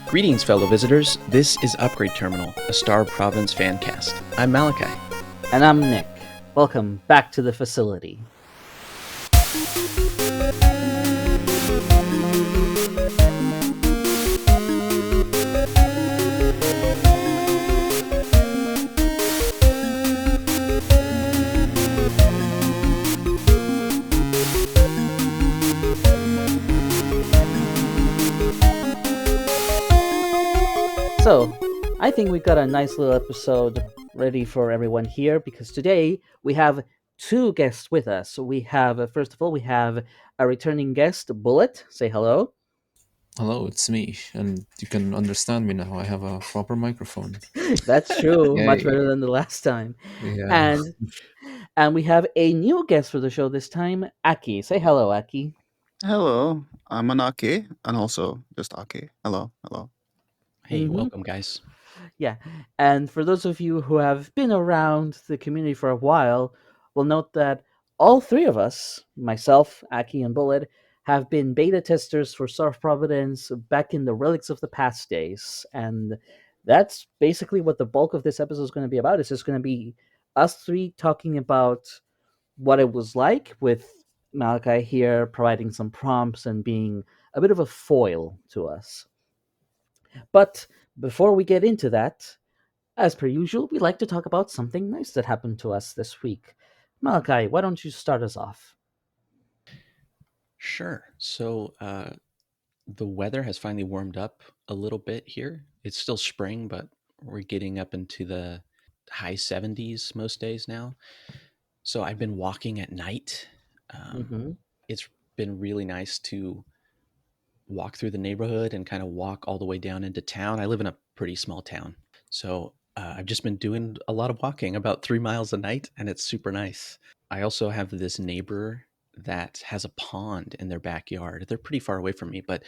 Greetings, fellow visitors. This is Upgrade Terminal, a Star of Providence fan cast. I'm Malachi. And I'm Nick. Welcome back to the facility. So, I think we've got a nice little episode ready for everyone here because today we have two guests with us. So we have, first of all, we have a returning guest, Bullet. Say hello. Hello, it's me, and you can understand me now. I have a proper microphone. That's true. Much Yay. better than the last time. Yeah. And we have a new guest for the show this time, Aki. Say hello, Aki. Hello, I'm an Ake, and also just Ake. Hello. Hey, Mhm. welcome, guys. Yeah, and for those of you who have been around the community for a while, will note that all three of us, myself, Aki, and Bullet, have been beta testers for Star of Providence back in the Relics of the Past days, and that's basically what the bulk of this episode is going to be about. It's just going to be us three talking about what it was like, with Malachi here providing some prompts and being a bit of a foil to us. But before we get into that, as per usual, we like to talk about something nice that happened to us this week. Malachi, why don't you start us off? Sure. So, the weather has finally warmed up a little bit here. It's still spring, but we're getting up into the high 70s most days now. So, I've been walking at night. It's been really nice to walk through the neighborhood and kind of walk all the way down into town. I live in a pretty small town. So, I've just been doing a lot of walking, about 3 miles a night, and it's super nice. I also have this neighbor that has a pond in their backyard. They're pretty far away from me, but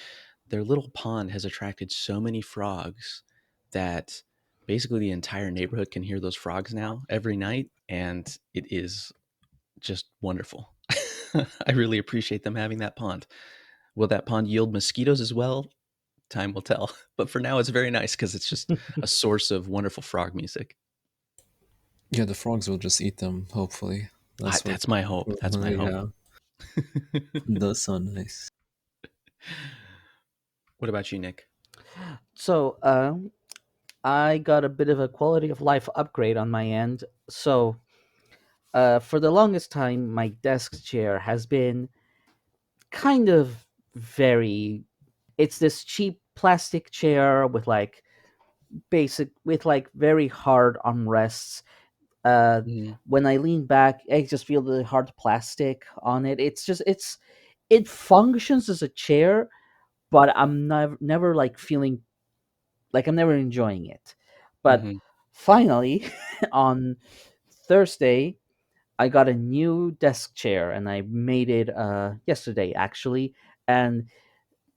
their little pond has attracted so many frogs that basically the entire neighborhood can hear those frogs now every night, and it is just wonderful. I really appreciate them having that pond. Will that pond yield mosquitoes as well? Time will tell. But for now, it's very nice because it's just a source of wonderful frog music. Yeah, the frogs will just eat them, hopefully. That's my hope. That's my hope. Does sound nice. What about you, Nick? So, I got a bit of a quality of life upgrade on my end. So, for the longest time, my desk chair has been kind of very. It's this cheap plastic chair with very hard armrests. When I lean back, I just feel the hard plastic on it. It functions as a chair, but I'm never like feeling like I'm never enjoying it. But finally, on Thursday, I got a new desk chair, and I made it yesterday actually, and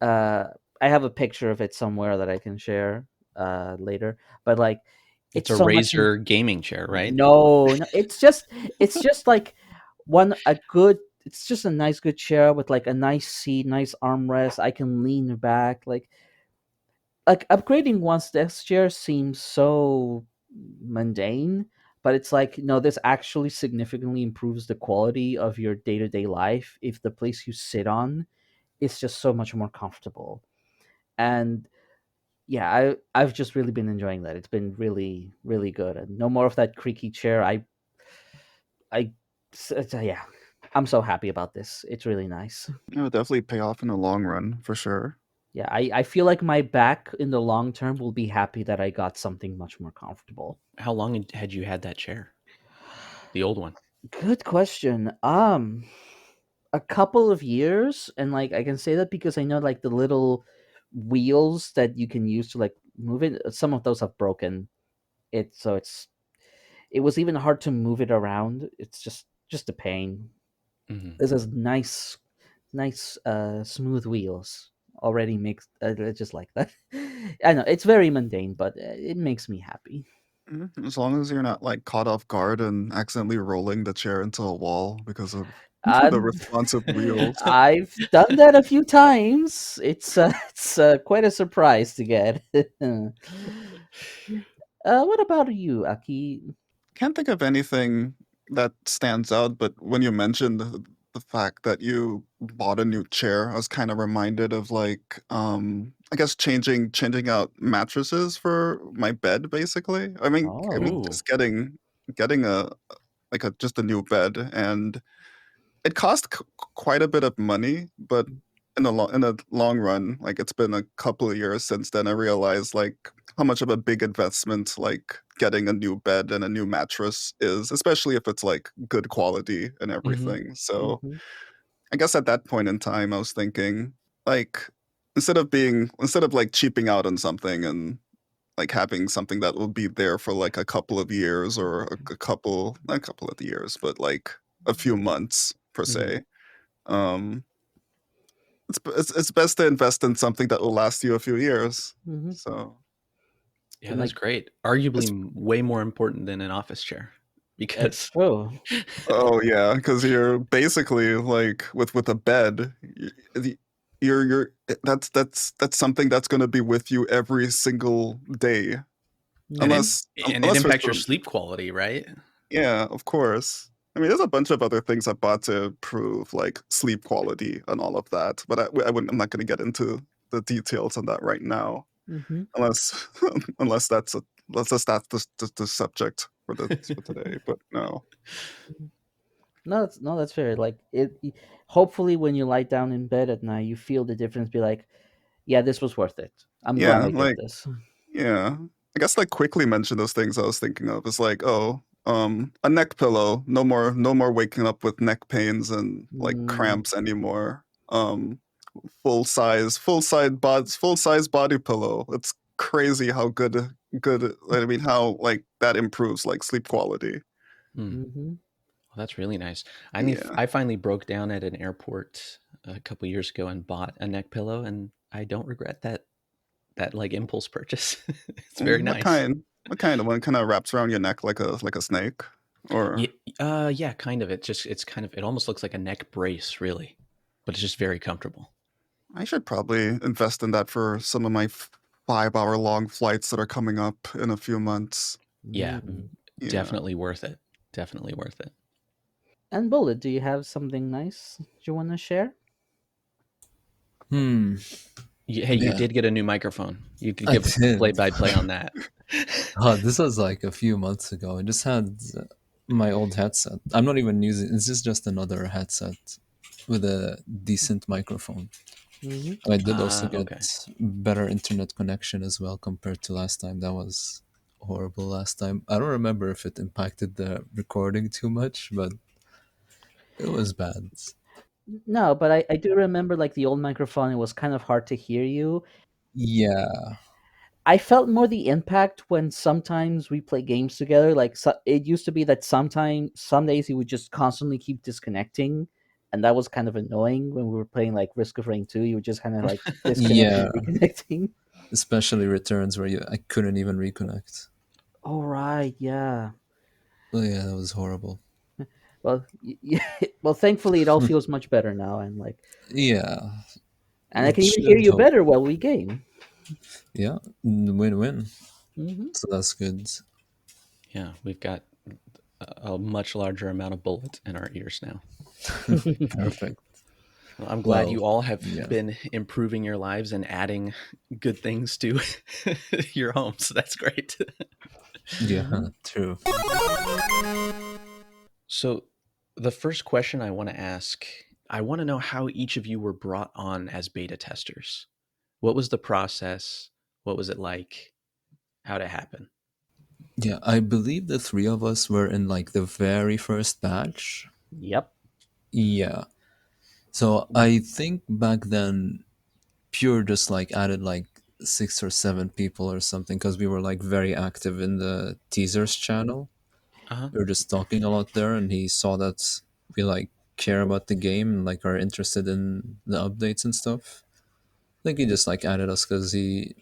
I have a picture of it somewhere that I can share later. But like, it's a so Razer gaming chair, right? No, it's just like it's just a nice good chair with like a nice seat, nice armrest. I can lean back. Like upgrading one's desk chair seems so mundane, but it's like, no, this actually significantly improves the quality of your day-to-day life if the place you sit on is just so much more comfortable. And yeah, I've just really been enjoying that. It's been really, really good. And no more of that creaky chair. Yeah, I'm so happy about this. It's really nice. It'll definitely pay off in the long run for sure. Yeah, I feel like my back in the long term will be happy that I got something much more comfortable. How long had you had that chair? The old one? Good question. A couple of years, and like I can say that because I know like the little wheels that you can use to like move it, some of those have broken. It was even hard to move it around. It's just a pain. This is nice smooth wheels already makes just like that. I know it's very mundane, but it makes me happy. As long as you're not like caught off guard and accidentally rolling the chair into a wall because of The And responsive wheels. I've done that a few times. It's quite a surprise to get. What about you, Aki? Can't think of anything that stands out, but when you mentioned the fact that you bought a new chair, I was kind of reminded of like I guess changing out mattresses for my bed basically. I mean Oh. Ooh. just getting a like a just a new bed, and it cost quite a bit of money, but in the long run, like it's been a couple of years since then, I realized like how much of a big investment like getting a new bed and a new mattress is, especially if it's like good quality and Hmm. everything. So Mm-hmm. I guess at that point in time, I was thinking like instead of like cheaping out on something and like having something that will be there for like a couple of years or a couple not a couple of years, but like a few months per Mm-hmm. se. Um, it's best to invest in something that will last you a few years. Mm-hmm. So Yeah, And that's like, great. Arguably it's way more important than an office chair it's because true. oh yeah, because you're basically like with a bed, that's something that's going to be with you every single day, and Mm-hmm. it unless for impacts your some sleep quality, right? yeah, of course. I mean, there's a bunch of other things I bought to improve like sleep quality and all of that, but I'm not going to get into the details on that right now. Mm-hmm. Unless unless that's the subject for today. But no, No, that's fair. Like hopefully, when you lie down in bed at night, you feel the difference. Be like, yeah, this was worth it. I'm glad yeah, I did like this. yeah, I guess like quickly mention those things I was thinking of. It's like a neck pillow. No more waking up with neck pains and like Mm, cramps anymore. Full size body pillow. It's crazy how good. I mean, how like that improves like sleep quality. Hmm. mm-hmm. Well, that's really nice. Yeah. I finally broke down at an airport a couple years ago and bought a neck pillow, and I don't regret that like impulse purchase. It's very What nice. kind? What kind of one kind of wraps around your neck like a snake? Yeah, Or yeah, kind of. It's kind of it almost looks like a neck brace, really, but it's just very comfortable. I should probably invest in that for some of my 5-hour long flights that are coming up in a few months. Yeah, Mm. Yeah. definitely worth it. Definitely worth it. And Bullet, do you have something nice you want to share? Hmm. Hey, you Yeah, did get a new microphone. You could I give play did. by play on that. This was like a few months ago. I just had my old headset. I'm not even using. It's just another headset with a decent microphone. Mm-hmm. I did also get Okay. better internet connection as well compared to last time. That was horrible last time. I don't remember if it impacted the recording too much, but it was bad. No, but I do remember like the old microphone. It was kind of hard to hear you. Yeah, I felt more the impact when sometimes we play games together. Like it used to be that some days he would just constantly keep disconnecting, and that was kind of annoying when we were playing like Risk of Rain 2. You would just kind of like disconnecting, yeah. reconnecting. Especially returns where I couldn't even reconnect. Oh right, yeah. Oh yeah, that was horrible. Well, well, thankfully it all feels much better now, and like, Yeah, and I it can even hear should you hope. better while we game. Yeah, win-win. Hmm. So that's good. Yeah, we've got a much larger amount of bullets in our ears now. Perfect. Well, I'm glad Well, you all have yeah, been improving your lives and adding good things to your homes. That's great. yeah, Hmm. true. So, the first question I want to ask, I want to know how each of you were brought on as beta testers. What was the process? What was it like? How'd it happen? Yeah, I believe the three of us were in like the very first batch. Yep. Yeah. So I think back then, Pure just like added like 6 or 7 people or something because we were like very active in the teasers channel. Uh huh. We were just talking a lot there, and he saw that we like care about the game and like are interested in the updates and stuff. I think he just like added us because he,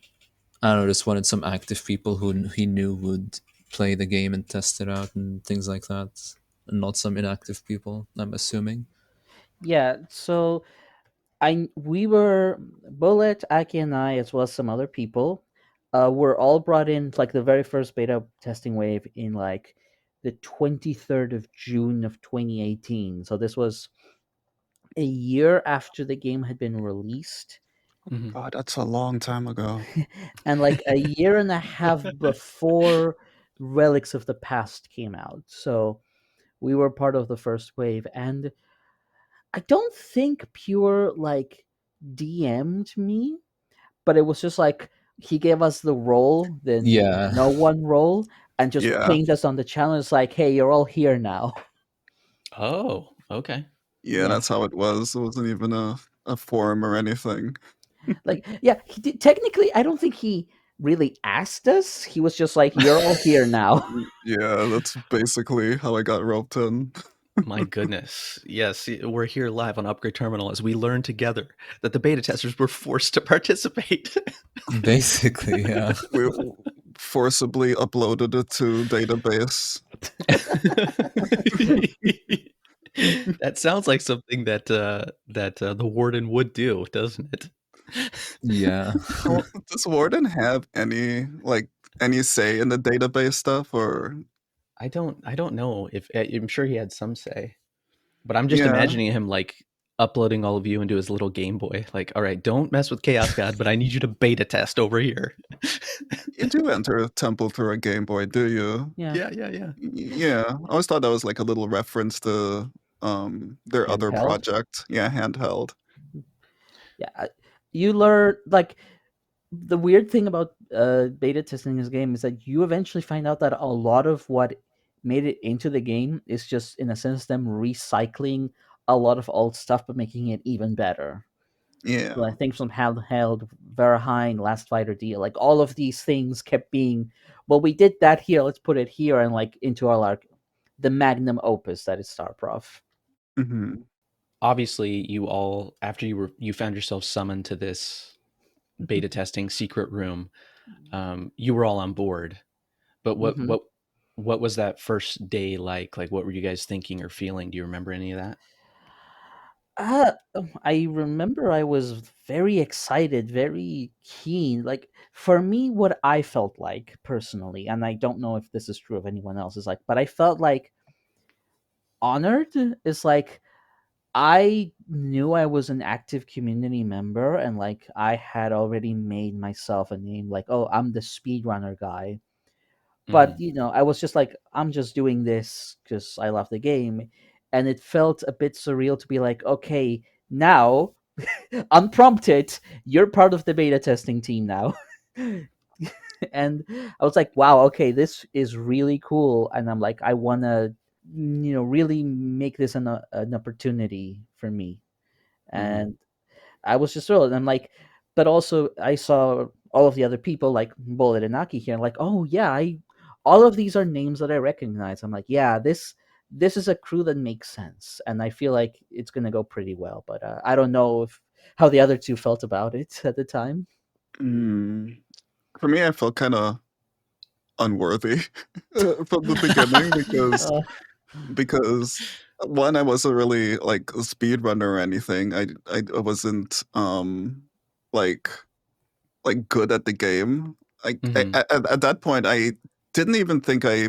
I don't know, just wanted some active people who he knew would play the game and test it out and things like that, and not some inactive people. I'm assuming. Yeah, so we were Bullet, Aki, and I, as well as some other people, were all brought in like the very first beta testing wave in like the 23rd of June of 2018. So this was a year after the game had been released, Mhm. God, that's a long time ago. and like a year and a half before Relics of the Past came out. So we were part of the first wave, and I don't think Pure like DM'd me, but it was just like he gave us the role, the Yeah. no one role, and just Yeah, pinged us on the channel. It's like, hey, you're all here now. Oh, okay. yeah, Yeah, that's how it was. It wasn't even a forum or anything. like yeah, technically, I don't think he really asked us. He was just like, you're all here now. Yeah, that's basically how I got roped in. My goodness. Yes, we're here live on Upgrade Terminal as we learn together that the beta testers were forced to participate. Basically, yeah. We forcibly uploaded it to database. That sounds like something that the warden would do, doesn't it? Yeah. Does Warden have any say in the database stuff or I don't know if I'm sure he had some say, but I'm just yeah. imagining him like uploading all of you into his little Game Boy. Like, all right, don't mess with Chaos God, but I need you to beta test over here. You do enter a temple through a Game Boy, do you? Yeah, Yeah, yeah, yeah. Yeah. I always thought that was like a little reference to their other handheld. project. Yeah, handheld. Yeah, you learn like the weird thing about beta testing this game is that you eventually find out that a lot of what made it into the game is just in a sense them recycling a lot of old stuff but making it even better. Yeah. Like things from handheld, Verheim, Last Fighter D, like all of these things kept being, well, we did that here, let's put it here, and like into our like the magnum opus that is Star Prof. Hmm. Obviously, you all after you found yourself summoned to this beta testing secret room, you were all on board. But what Hmm. what what was that first day like? Like, what were you guys thinking or feeling? Do you remember any of that? I remember I was very excited, very keen. Like for me, what I felt like personally, and I don't know if this is true of anyone else, is like, but I felt like honored is like I knew I was an active community member and like I had already made myself a name, like, oh, I'm the speedrunner guy. But Mhm. I was just like, I'm just doing this because I love the game. And it felt a bit surreal to be like, okay, now unprompted, you're part of the beta testing team now. And I was like, wow, okay, this is really cool. And I'm like, I want to, really make this an opportunity for me. Mhm. And I was just thrilled. And I'm like, but also I saw all of the other people like Bullet and Aki here. And like, oh yeah, all of these are names that I recognize. I'm like, yeah, this is a crew that makes sense, and I feel like it's gonna go pretty well. But I don't know if how the other two felt about it at the time. Mm. For me, I felt kind of unworthy from the beginning Uh, because one, I wasn't really like a speedrunner or anything. I wasn't like good at the game. Mhm. At that point, I didn't even think I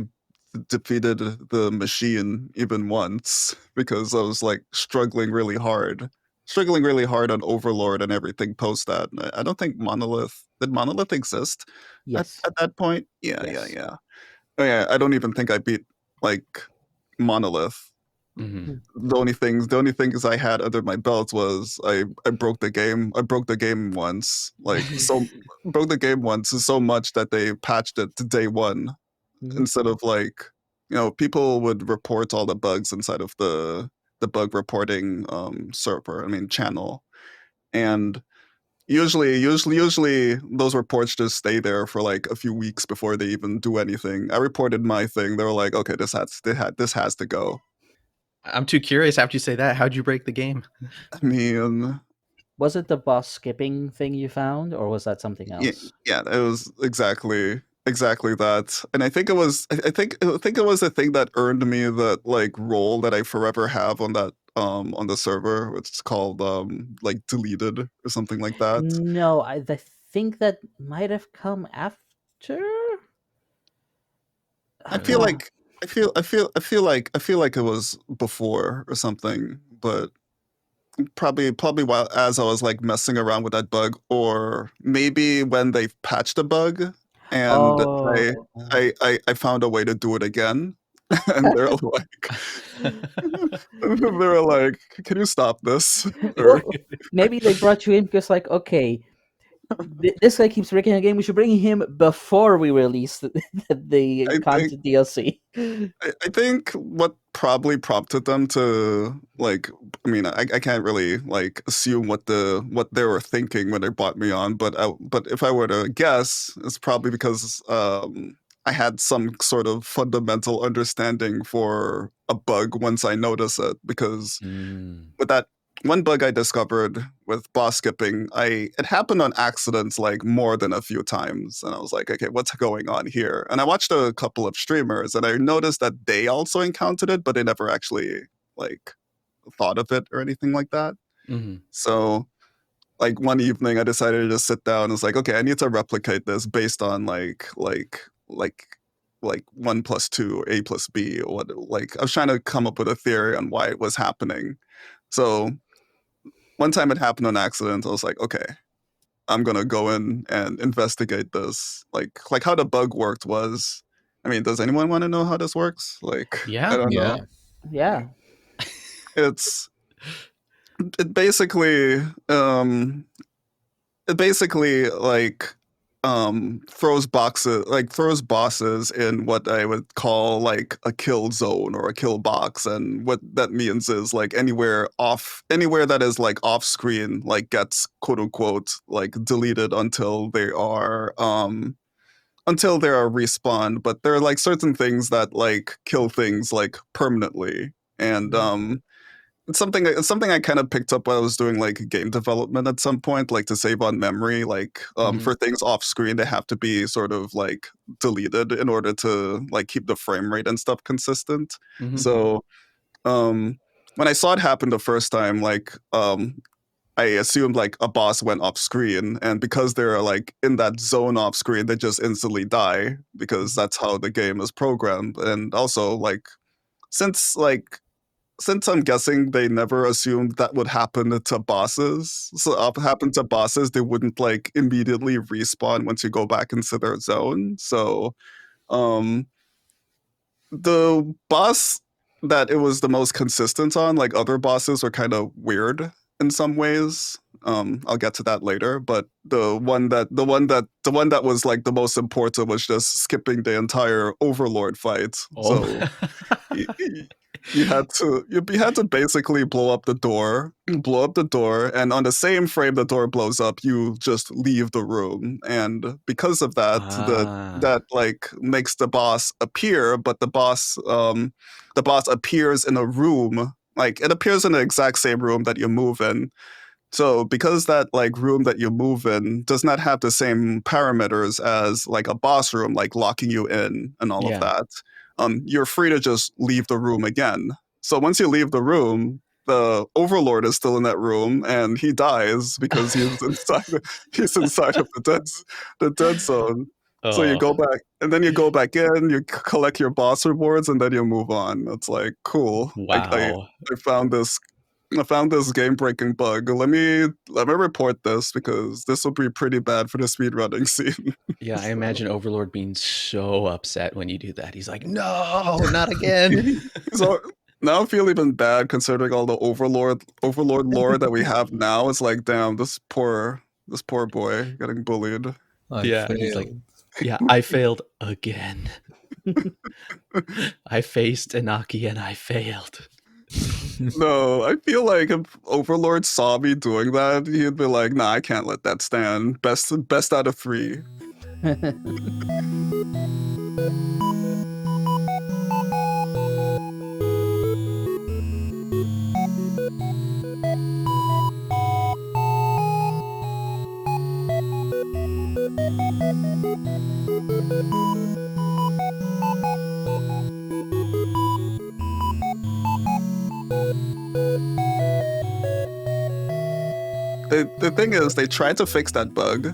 defeated the machine even once because I was like struggling really hard on Overlord and everything post that. And I don't think Monolith exist yes, at that point. Yeah, yeah, yes. yeah. Oh yeah, I don't even think I beat like Monolith. Mhm. The only things I had under my belt was I broke the game. I broke the game once. Like so broke the game once so much that they patched it to day one Mhm. instead of like people would report all the bugs inside of the bug reporting server, I mean channel. And usually those reports just stay there for like a few weeks before they even do anything. I reported my thing. They were like, okay, this has to go. I'm too curious after you say that. How'd you break the game? I mean, Was it the boss skipping thing you found, or was that something yeah, else? yeah, it was exactly that. And I think it was I think it was the thing that earned me that like role that I forever have on on the server, which is called like deleted or something like that. No, I think that might have come after. I feel Uh, like I feel like it was before or something, but probably while as I was like messing around with that bug, or maybe when they patched the bug and oh, I found a way to do it again, and they're like they're like, can you stop this? Or well, maybe they brought you in because, like, okay, this guy keeps breaking the game. We should bring him before we release the I think content DLC. I think what probably prompted them to like, I mean, I can't really like assume what they were thinking when they brought me on, but if I were to guess, it's probably because I had some sort of fundamental understanding for a bug once I notice it, because Mm. with that one bug I discovered with boss skipping, it happened on accident like more than a few times, and I was like, okay, what's going on here? And I watched a couple of streamers, and I noticed that they also encountered it, but they never actually like thought of it or anything like that. Mhm. So like one evening, I decided to just sit down and was like, okay, I need to replicate this based on like 1 plus 2 or A plus B, or what. Like I was trying to come up with a theory on why it was happening. So one time it happened on accident. I was like, okay, I'm gonna go in and investigate this. Like how the bug worked was, I mean, does anyone want to know how this works? Like, I Yeah. don't Yeah. know. Yeah. It's it basically it basically like throws bosses in what I would call like a kill zone or a kill box. And what that means is like anywhere that is like off screen like gets quote unquote like deleted until they are respawned. But there are like certain things that like kill things like permanently. And it's something I kind of picked up while I was doing like game development at some point, like to save on memory. Like Mhm. for things off screen, they have to be sort of like deleted in order to like keep the frame rate and stuff consistent. Mhm. So when I saw it happen the first time, like I assumed like a boss went off screen, and because they're like in that zone off screen, they just instantly die because that's how the game is programmed. And also like since like since I'm guessing they never assumed that would happen to bosses, so happen to bosses, they wouldn't like immediately respawn once you go back into their zone. So, um, the boss that it was the most consistent on, like other bosses, were kind of weird in some ways. I'll get to that later, but the one that was like the most important was just skipping the entire Overlord fight. Oh. So you, you had to basically blow up the door, and on the same frame the door blows up, you just leave the room. And because of that, that Ah. like makes the boss appear, but the boss appears in a room, like it appears in the exact same room that you move in. So because that like room that you move in does not have the same parameters as like a boss room, like locking you in and all of Yeah. that, you're free to just leave the room again. So once you leave the room, the overlord is still in that room, and he dies because he's inside of the dead zone. So you Oh, go back, and then you go back in, you collect your boss rewards, and then you move on. It's like cool. wow. I found this I found this game-breaking bug. Let me report this because this will be pretty bad for the speedrunning scene. Yeah, I So imagine Overlord being so upset when you do that. He's like, "No, not again." he's all, now I feel even bad considering all the Overlord lore that we have now. It's like, damn, this poor boy getting bullied. I Yeah, he's like, failed. "Yeah, I failed again. I faced Inaki and I failed." No, I feel like if Overlord saw me doing that, he'd be like, "Nah, I can't let that stand. Best out of three." the thing is, they tried to fix that bug.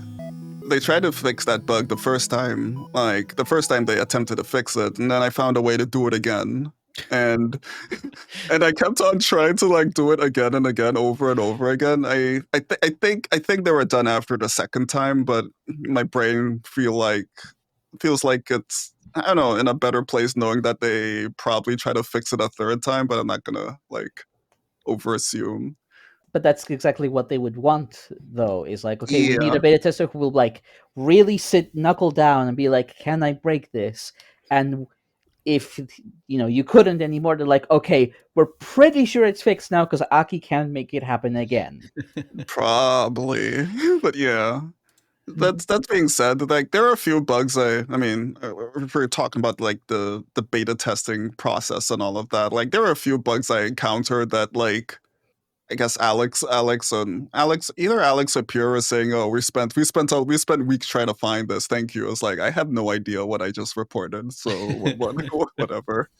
They tried to fix that bug the first time, like the first time they attempted to fix it, and then I found a way to do it again. And and I kept on trying to like do it again and again, over and over again. I think they were done after the second time, but my brain feels like it's, I don't know, in a better place knowing that they probably try to fix it a third time, but I'm not gonna like over assume. But that's exactly what they would want, though, is like, okay, we need Yeah, a beta tester who will like really sit knuckle down and be like, can I break this? And if you couldn't anymore, they're like, okay, we're pretty sure it's fixed now because Aki can't make it happen again. probably. But yeah. That's being said, like there are a few bugs. I mean, if we're talking about like the beta testing process and all of that, like there are a few bugs I encountered that like I guess either Alex or Pure was saying, "Oh, we spent weeks trying to find this. Thank you." It's like I have no idea what I just reported, so whatever.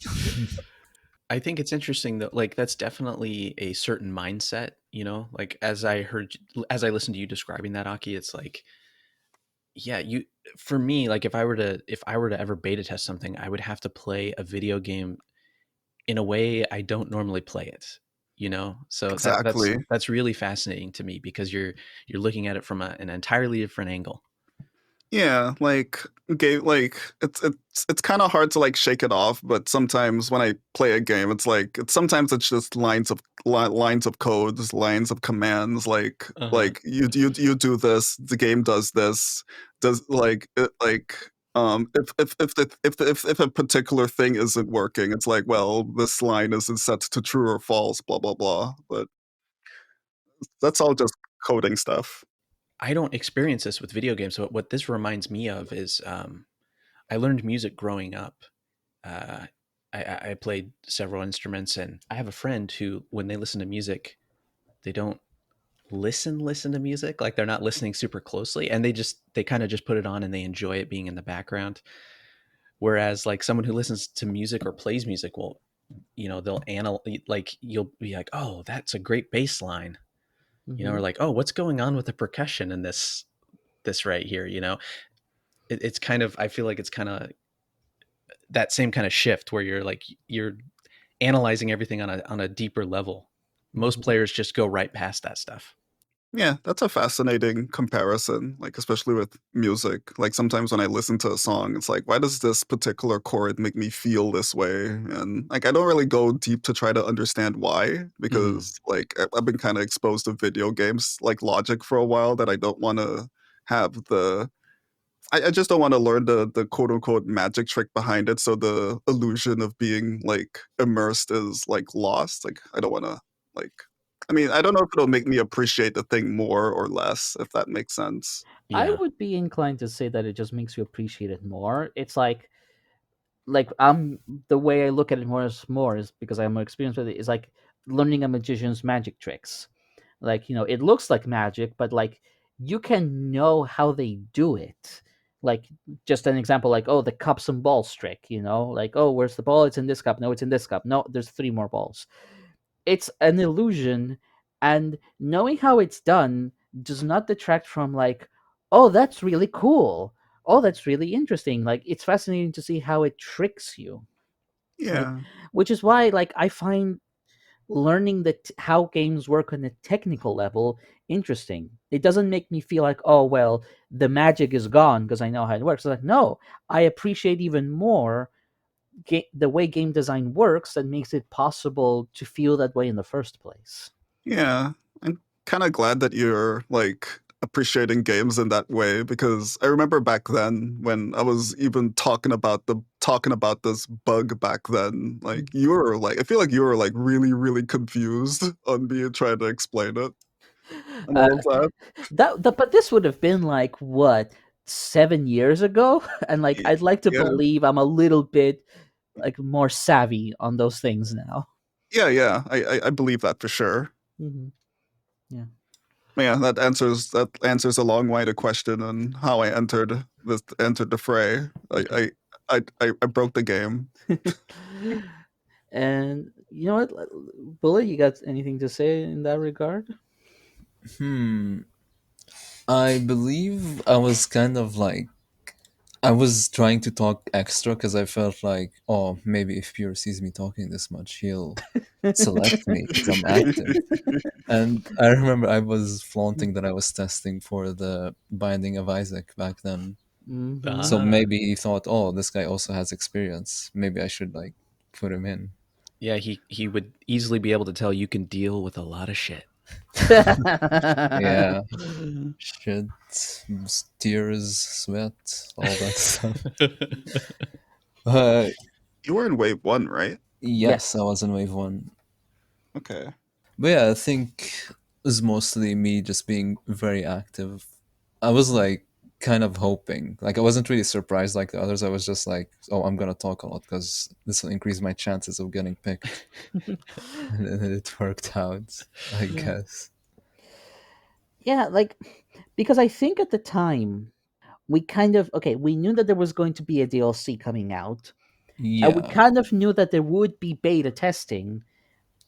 I think it's interesting that like that's definitely a certain mindset, like as I listened to you describing that, Aki, it's like, yeah, for me, like if I were to ever beta test something, I would have to play a video game in a way I don't normally play it. So that's Exactly. that's really fascinating to me because you're looking at it from an entirely different angle. Yeah, like game, like it's kind of hard to like shake it off. But sometimes when I play a game, sometimes it's just lines of codes, lines of commands. Uh-huh. Like you do this, the game does this, does like it, like if a particular thing isn't working, it's like, well, this line isn't set to true or false, blah blah blah. But that's all just coding stuff. I don't experience this with video games. So what this reminds me of is I learned music growing up. Uh, I played several instruments, and I have a friend who, when they listen to music, they don't listen to music. Like they're not listening super closely, and they kind of just put it on and they enjoy it being in the background. Whereas like someone who listens to music or plays music, well, they'll like you'll be like, oh, that's a great bass line, or Hmm. like, oh, what's going on with the percussion in this right here. It's kind of, I feel like it's kind of that same kind of shift where you're analyzing everything on a deeper level. Most Hmm. players just go right past that stuff. Yeah, that's a fascinating comparison, like especially with music. Like sometimes when I listen to a song, it's like, why does this particular chord make me feel this way? And like I don't really go deep to try to understand why, Mm, because like I've been kind of exposed to video games like logic for a while that I don't want to have I just don't want to learn the quote unquote magic trick behind it. So the illusion of being like immersed is like lost. Like I don't want to like. I mean, I don't know if it'll make me appreciate the thing more or less, if that makes sense. I yeah. would be inclined to say that it just makes you appreciate it more. It's like I'm the way I look at it more is because I'm more experienced with it, is like learning a magician's magic tricks. Like, it looks like magic, but like you can know how they do it. Like, just an example, like, oh, the cups and balls trick, like, oh, where's the ball? It's in this cup. No, it's in this cup. No, there's three more balls. It's an illusion, and knowing how it's done does not detract from like, oh, that's really cool. Oh, that's really interesting. Like, it's fascinating to see how it tricks you, right? Yeah, Which is why, like, I find learning how games work on a technical level interesting. It doesn't make me feel like, oh well, the magic is gone because I know how it works. It's like, no, I appreciate even more the way game design works that makes it possible to feel that way in the first place. yeah. I'm kind of glad that you're like appreciating games in that way because I remember back then when I was even talking about this bug back then, like you were like I feel like you were like really, really confused on me trying to explain it and uh, all of that. but this would have been like what, 7 years ago, and like Y- I'd like to Yeah, believe I'm a little bit like more savvy on those things now. yeah. I believe that for sure. Hmm. Yeah. Yeah, that answers a long way to question on how I entered the fray. Okay. I broke the game. And you know what, Bullet, you got anything to say in that regard? Hmm. I believe I was kind of like I was trying to talk extra because I felt like, oh, maybe if Pure sees me talking this much, he'll select me because I'm active. And I remember I was flaunting that I was testing for the Binding of Isaac back then. Mhm. So Ah, maybe he thought, oh, this guy also has experience. Maybe I should like put him in. yeah, he would easily be able to tell you can deal with a lot of shit. Yeah, shit, tears, sweat, all that stuff. Uh, You were in wave one, right? yes, I Yes. was in wave one. Okay. But yeah, I think it was mostly me just being very active. I was like kind of hoping, like I wasn't really surprised like the others. I was just like, oh, I'm gonna talk a lot because this will increase my chances of getting picked, and then it worked out, I Yeah. guess. Yeah, like because I think at the time we kind of okay, we knew that there was going to be a DLC coming out, and we Yeah. kind of knew that there would be beta testing,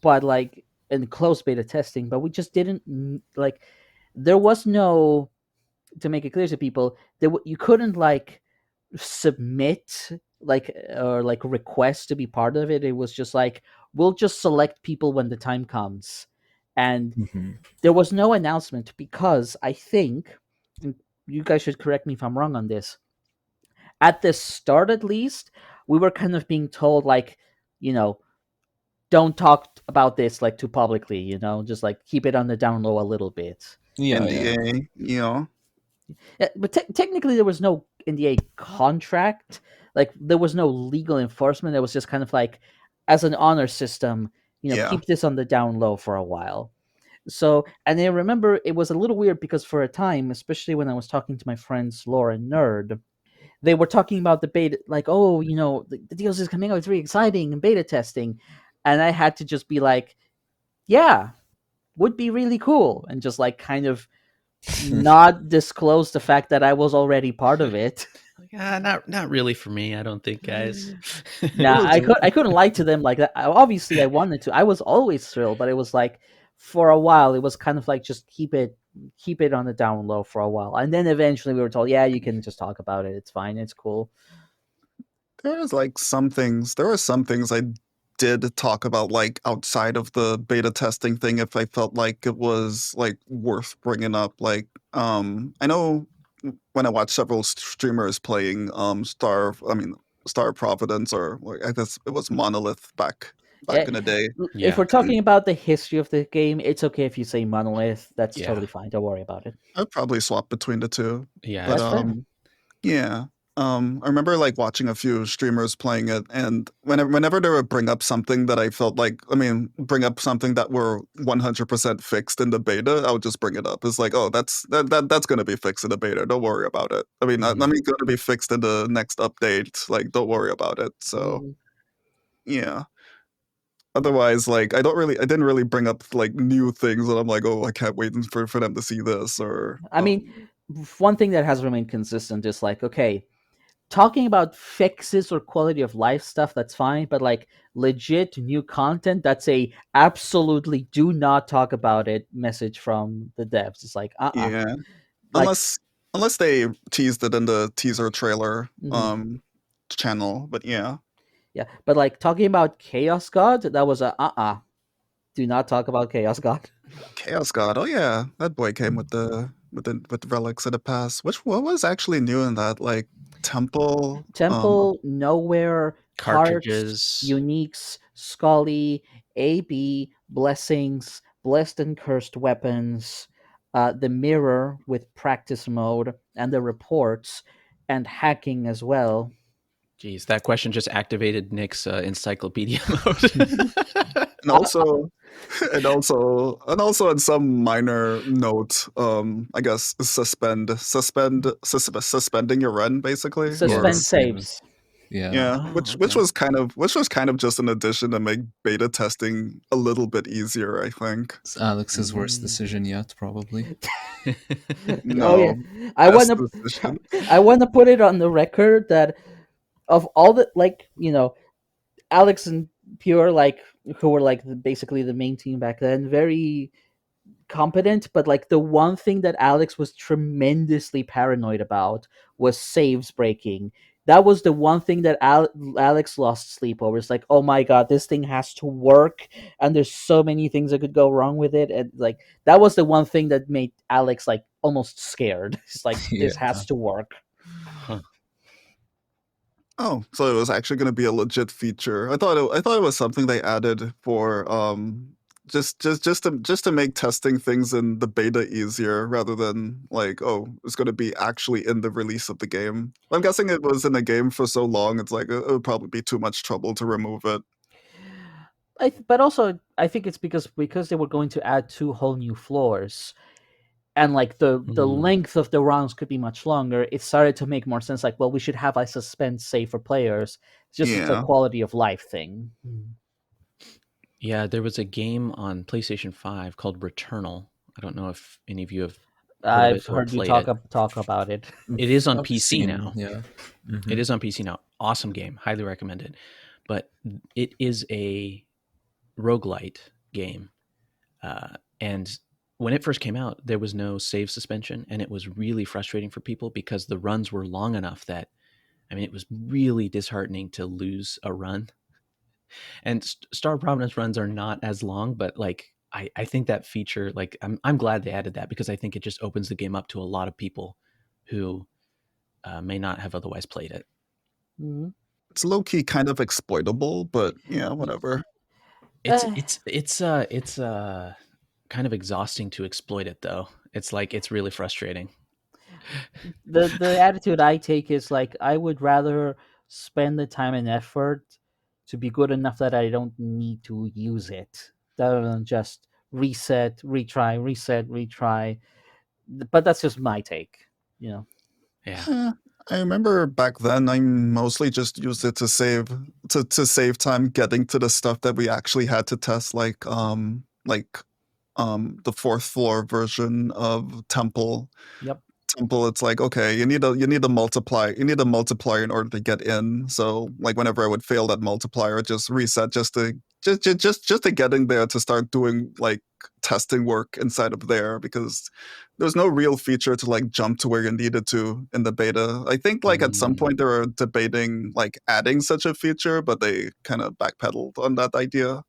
but like in close beta testing, but we just didn't like there was no to make it clear to people you couldn't like submit like or like request to be part of it. It was just like we'll just select people when the time comes, and Hmm. there was no announcement because I think, and you guys should correct me if I'm wrong on this, at the start at least, we were kind of being told like, you know, don't talk about this like too publicly, just like keep it on the down low a little bit. Yeah, yeah, NDA, you know. Yeah, but technically there was no NDA contract. Like there was no legal enforcement. It was just kind of like as an honor system, Yeah. keep this on the down low for a while. So, and I remember it was a little weird because for a time, especially when I was talking to my friends Laura and Nerd, they were talking about the beta, like, oh, the DLC is coming out, it's really exciting and beta testing, and I had to just be like, yeah, would be really cool, and just like kind of not disclose the fact that I was already part of it. Like, not really for me. I don't think, guys. Now It was I couldn't lie to them like that. Obviously, I wanted to. I was always thrilled, but it was like for a while, it was kind of like just keep it on the down low for a while, and then eventually we were told, yeah, you can just talk about it. It's fine. It's cool. there were some things I did talk about like outside of the beta testing thing if I felt like it was like worth bringing up. Like I know when I watched several streamers playing Star of Providence, or like, I guess it was Monolith back Yeah, in the day. if Yeah, we're talking about the history of the game, it's okay if you say monolith. That's yeah, totally fine. Don't worry about it. I'd probably swap between the two. yeah. But That's It's fair. fine. yeah. I remember like watching a few streamers playing it, and whenever they would bring up something that I felt like, bring up something that were 100% fixed in the beta, I would just bring it up. It's like, oh, that's gonna be fixed in the beta. Don't worry about it. Mhm. Gonna be fixed in the next update. Like, don't worry about it. So Mhm. yeah. Otherwise, like, I didn't really bring up like new things that I'm like, oh, I can't wait for them to see this or I mean, one thing that has remained consistent is like, okay, talking about fixes or quality of life stuff, that's fine, but like legit new content, that's a absolutely do not talk about it message from the devs. It's like, yeah. like, Unless unless they teased it in the teaser trailer mhm, channel, but yeah. yeah, but like talking about Chaos God, that was a do not talk about Chaos God. Chaos God. Oh yeah, that boy came with relics of the past. What was actually new in that? Like temple. Temple, Nowhere, Hearts, Cartridges. Uniques, Scully, AB, Blessings, Blessed and Cursed Weapons, the Mirror with Practice Mode, and the Reports, and Hacking as well. Geez, that question just activated Nick's encyclopedia mode. And Uh, also and also in some minor note, I guess suspending your run basically, or Suspend yes, yeah, saves. yeah. yeah, Oh, which okay. was kind of just an addition to make beta testing a little bit easier, I think. It's Alex's worst Mm. decision yet, probably. Oh yeah, No, I want best to. decision. I want to put it on the record that of all the Alex and Pure, like who were like basically the main team back then, very competent, but like the one thing that Alex was tremendously paranoid about was saves breaking. That was the one thing that Alex lost sleep over. It's like, oh my god, this thing has to work, and there's so many things that could go wrong with it, and like that was the one thing that made Alex like almost scared. It's like this Yeah. has to work. Huh. Oh, so it was actually going to be a legit feature. I thought it was something they added for just to make testing things in the beta easier rather than like, oh, it's going to be actually in the release of the game. I'm guessing it was in the game for so long, it's like it would probably be too much trouble to remove it. But also I think it's because they were going to add 2 whole new floors, and like the Mm. length of the rounds could be much longer. It started to make more sense. Like, well, we should have a suspense save for players. It's a Yeah. quality of life thing. Yeah, there was a game on PlayStation 5 called Returnal. I don't know if any of you have heard of it I've or heard you played it. talk about it. It is on I've PC seen, now. yeah. It is on PC now. Awesome game. Highly recommended. But it is a roguelite game. And when it first came out, there was no save suspension, and it was really frustrating for people because the runs were long enough that, I mean, it was really disheartening to lose a run. And Star of Providence runs are not as long, but like I think that feature, like I'm glad they added that because I think it just opens the game up to a lot of people who may not have otherwise played it. Mm-hmm. It's low key kind of exploitable, but yeah, whatever. It's kind of exhausting to exploit it though. It's like it's really frustrating. The attitude I take is like I would rather spend the time and effort to be good enough that I don't need to use it, rather than just reset, retry, reset, retry. But that's just my take, you know. Yeah. I remember back then I mostly just used it to save time getting to the stuff that we actually had to test, like the fourth floor version of Temple. Yep. Temple, it's like, okay, you need a multiplier in order to get in. So like whenever I would fail that multiplier, I'd just reset just to get in there to start doing like testing work inside of there, because there's no real feature to like jump to where you needed to in the beta. I think like at some point they were debating like adding such a feature, but they kind of backpedaled on that idea.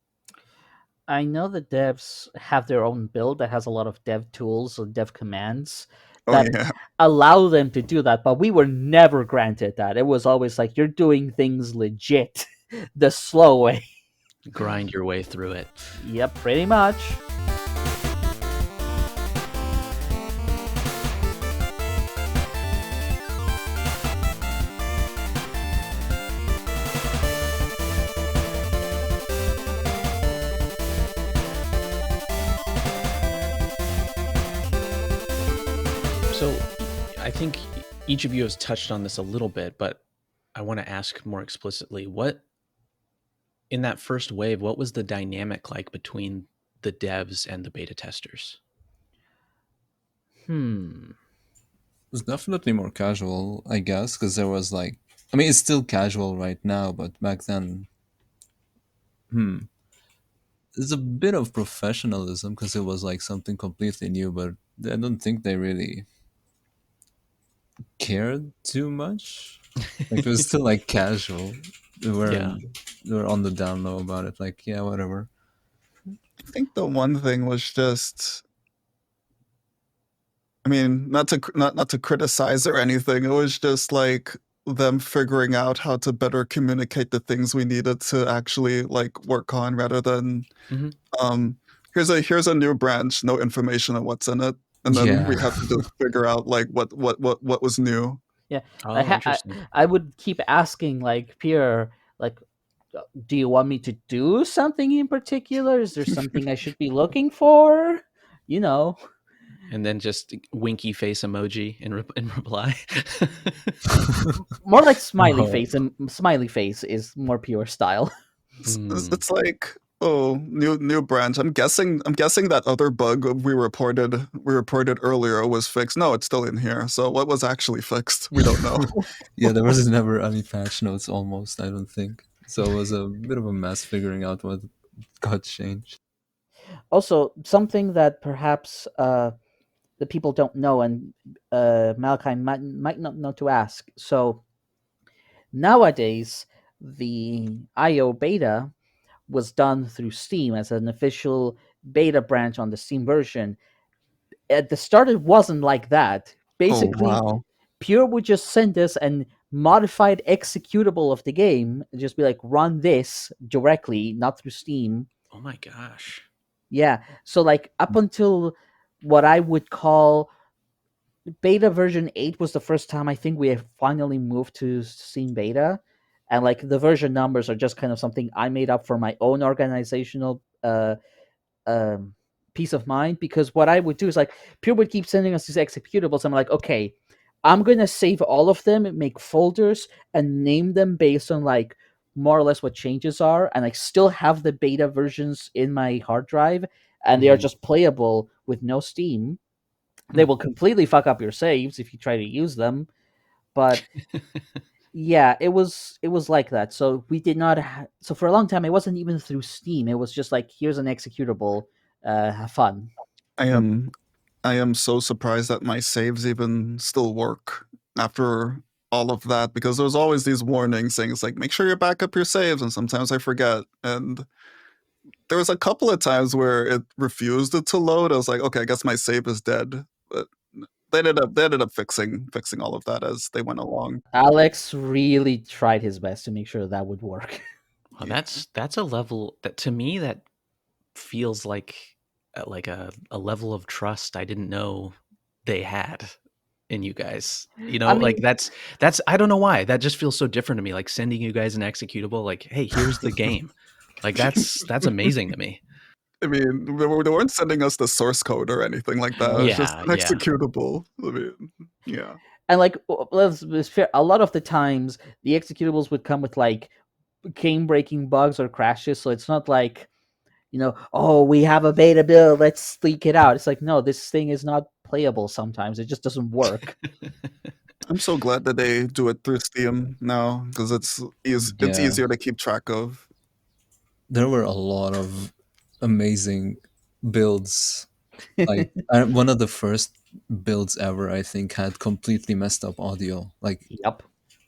I know the devs have their own build that has a lot of dev tools or dev commands Oh that yeah. allow them to do that, but we were never granted that. It was always like you're doing things legit the slow way. Grind your way through it. Yep, pretty much. So I think each of you has touched on this a little bit, but I want to ask more explicitly, what in that first wave, what was the dynamic like between the devs and the beta testers? Hmm. It's definitely more casual, I guess, because there was like, I mean, it's still casual right now, but back then, there's a bit of professionalism because it was like something completely new, but I don't think they really cared too much. Like it was still like casual. They Yeah. weren't. They were on the down low about it. Like, yeah, whatever. I think the one thing was just, I mean, not to criticize or anything. It was just like them figuring out how to better communicate the things we needed to actually like work on, rather than Mm-hmm. here's a new branch, no information on what's in it, and then we Yeah. have to just figure out like what was new. Yeah, Oh, interesting. I would keep asking like Pierre, like, do you want me to do something in particular? Is there something I should be looking for? You know, And then just winky face emoji in reply. more like smiley Oh, face, and smiley face is more pure style. It's like, oh, new branch. I'm guessing that other bug we reported earlier was fixed. No, it's still in here. So what was actually fixed? We don't know. yeah. There was never any patch notes. Almost, I don't think. So it was a bit of a mess figuring out what got changed. Also, something that perhaps the people don't know, and Malachi might not know to ask. So nowadays, the IO beta was done through Steam as an official beta branch on the Steam version. At the start, it wasn't like that. Oh Basically, wow. Pure would just send us an modified executable of the game, and just be like, run this directly, not through Steam. Oh my gosh. Yeah. So like up until what I would call beta version 8 was the first time I think we have finally moved to Steam beta. And like the version numbers are just kind of something I made up for my own organizational um, peace of mind, because what I would do is like Pure would keep sending us these executables. I'm like, okay, I'm gonna save all of them, make folders, and name them based on like more or less what changes are, and I still have the beta versions in my hard drive, and they are Mhm. just playable with no Steam. They Hmm. will completely fuck up your saves if you try to use them, but yeah, it was like that. So we did not. So for a long time, it wasn't even through Steam. It was just like, here's an executable, have fun. I am so surprised that my saves even still work after all of that, because there's always these warning things like make sure you back up your saves, and sometimes I forget. And there was a couple of times where it refused it to load. I was like, okay, I guess my save is dead. But they ended up fixing all of that as they went along. Alex really tried his best to make sure that would work. Well, Yeah. that's a level that to me that feels like a level of trust I didn't know they had in you guys. You I know, like mean, that's I don't know why. That just feels so different to me. Like sending you guys an executable, like, hey, here's the game. Like that's amazing to me. I mean, they weren't sending us the source code or anything like that. It was just Yeah, an yeah. executable. I mean, yeah. and like, let's be fair, a lot of the times the executables would come with like game breaking bugs or crashes. So it's not like, oh, we have a beta build, let's leak it out. It's like, no, this thing is not playable sometimes. It just doesn't work. I'm so glad that they do it through Steam now, because it's Yeah, easier to keep track of. there were a lot of amazing builds. Like one of the first builds ever, I think, had completely messed up audio. Like Yep.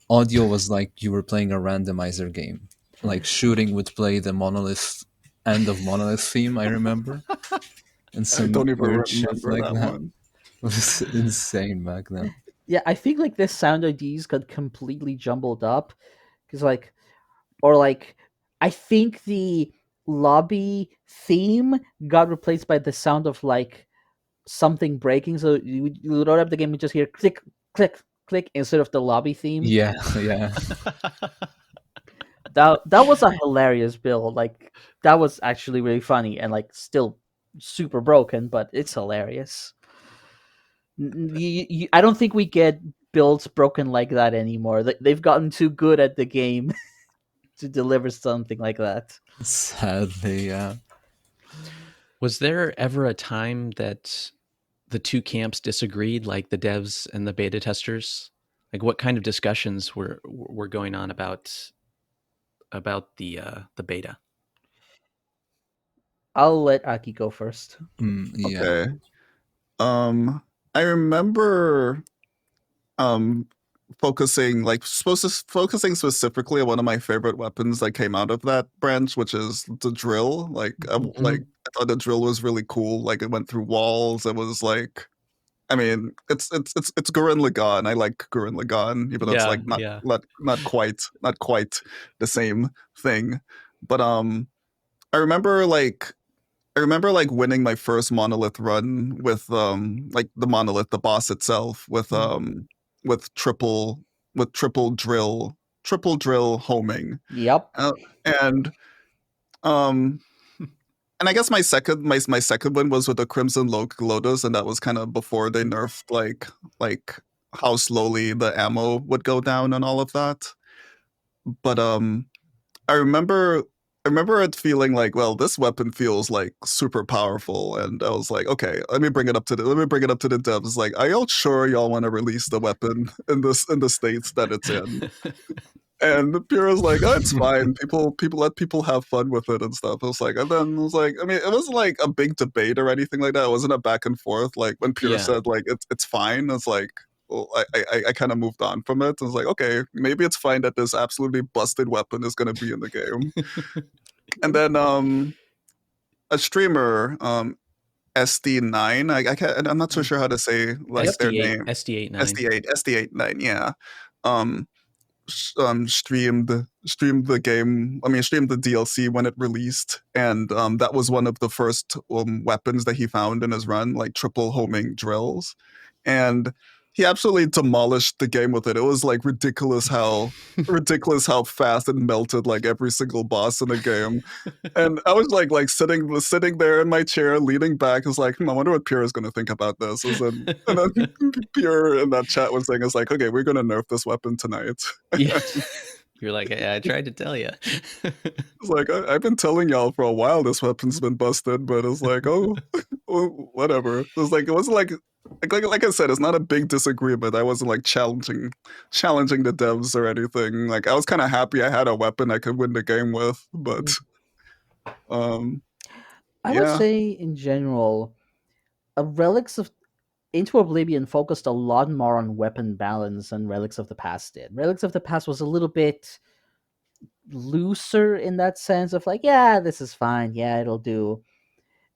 audio was like you were playing a randomizer game. Like shooting would play the Monolith end of Monolith theme, I remember, and I some don't even weird shit remember like that that. one. It was insane back then. Yeah, I think like this sound IDs got completely jumbled up, because like, or like, I think the lobby theme got replaced by the sound of like something breaking. So you load up the game and just hear click, click, click instead of the lobby theme. Yeah, yeah. That was a hilarious build. Like, that was actually really funny, and like still super broken, but it's hilarious. I don't think we get builds broken like that anymore. They've gotten too good at the game to deliver something like that. Sadly, yeah. Was there ever a time that the two camps disagreed, like the devs and the beta testers? Like what kind of discussions were going on about the beta? I'll let Aki go first. Yeah. Okay. I remember um focusing specifically on one of my favorite weapons that came out of that branch, which is the drill. Mhm. I thought the drill was really cool. Like it went through walls. It was like, I mean, it's Gurren Lagann. I like Gurren Lagann, even though it's Yeah, like yeah. not quite the same thing. But I remember like winning my first monolith run with like the monolith, the boss itself, with triple drill homing. Yep. Uh, and um and I guess my second one was with the Crimson Lotus, and that was kind of before they nerfed like how slowly the ammo would go down and all of that. But I remember I remember it feeling like, well, this weapon feels like super powerful, and I was like, okay, let me bring it up to the devs. Like, are y'all sure y'all want to release the weapon in the states that it's in? And Pure was like, "Oh, it's fine. People let people have fun with it and stuff." I was like, and then I was like, I mean, it wasn't like a big debate or anything like that. It wasn't a back and forth. Like when Pure Yeah. said like it's fine, it's like, well, I kind of moved on from it. I was like, okay, maybe it's fine that this absolutely busted weapon is gonna be in the game. And then a streamer, SD9, I can't, I'm not so sure how to say like Yep. their SD8, name. SD8 9. SD89, yeah. Um, streamed the game. I mean, streamed the DLC when it released, and that was one of the first weapons that he found in his run, like triple homing drills, and he absolutely demolished the game with it. It was like ridiculous how fast it melted like every single boss in the game. And I was like sitting there in my chair, leaning back. I was like, I wonder what Pierre is going to think about this. And then Pierre in that chat was saying, "It's like, okay, we're going to nerf this weapon tonight." Yeah. You're like, yeah, I tried to tell you. It's like I've been telling y'all for a while this weapon's been busted, but it's like, oh, well, whatever. It wasn't like I said, it's not a big disagreement. I wasn't like challenging the devs or anything. Like I was kind of happy I had a weapon I could win the game with, but um, I would yeah. say in general, a Relics of Into Oblivion focused a lot more on weapon balance than Relics of the Past did. Relics of the Past was a little bit looser in that sense of like, yeah, this is fine, yeah, it'll do.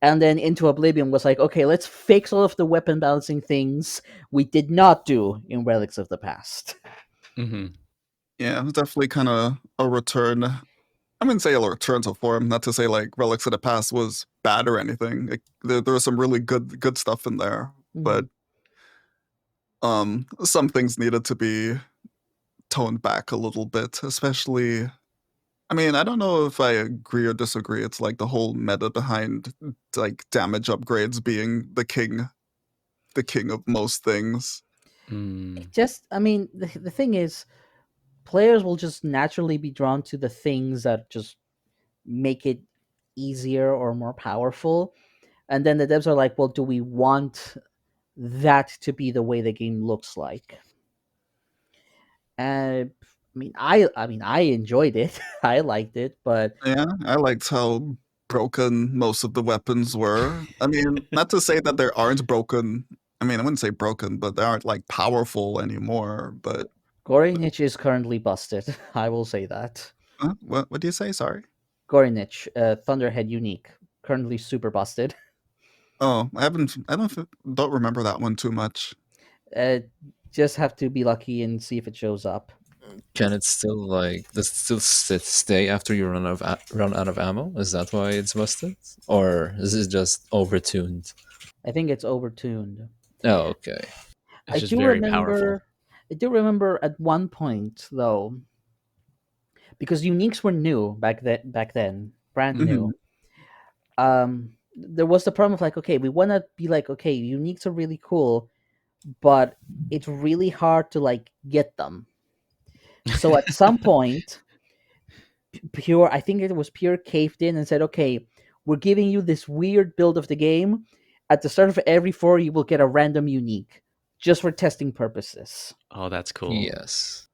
And then Into Oblivion was like, okay, let's fix all of the weapon balancing things we did not do in Relics of the Past. Hmm. Yeah, it was definitely kind of a return. I wouldn't say a return to form. Not to say like Relics of the Past was bad or anything. Like, there was some really good stuff in there, but some things needed to be toned back a little bit. Especially, I mean, I don't know if I agree or disagree. It's like the whole meta behind like damage upgrades being the king of most things. Mm. Just, I mean, the thing is, players will just naturally be drawn to the things that just make it easier or more powerful. And then the devs are like, well, do we want that to be the way the game looks like? And I enjoyed it. I liked it, but Yeah, I liked how broken most of the weapons were. I mean, not to say that there aren't broken. I mean, I wouldn't say broken, but they aren't like powerful anymore. But Gorinich is currently busted. I will say that. what do you say? Sorry. Gorinich, Thunderhead unique, currently super busted. Oh, don't remember that one too much. Uh, just have to be lucky and see if it shows up. Can it still like does it still stay after you run out of ammo? Is that why it's busted, or is it just overtuned? I think it's overtuned. Oh, okay. It's I just do very powerful. remember. I do remember at one point though, because uniques were new back then, brand Hmm. new. There was the problem of like, okay, we want to be like, okay, uniques are really cool, but it's really hard to like get them. So at some point, Pure, I think it was Pure, caved in and said, okay, we're giving you this weird build of the game. At the start of every 4, you will get a random unique, just for testing purposes. Oh, that's cool. Yes.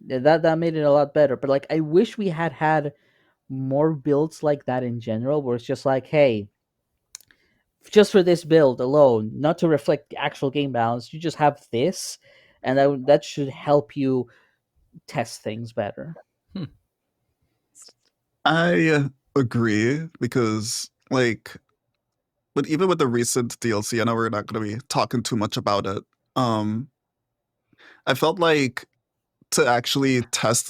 That made it a lot better. But like, I wish we had more builds like that in general, where it's just like, hey, just for this build alone, not to reflect the actual game balance, you just have this, and that should help you test things better. Hmm. I agree because like, but even with the recent DLC, I know we're not going to be talking too much about it. Um, I felt like to actually test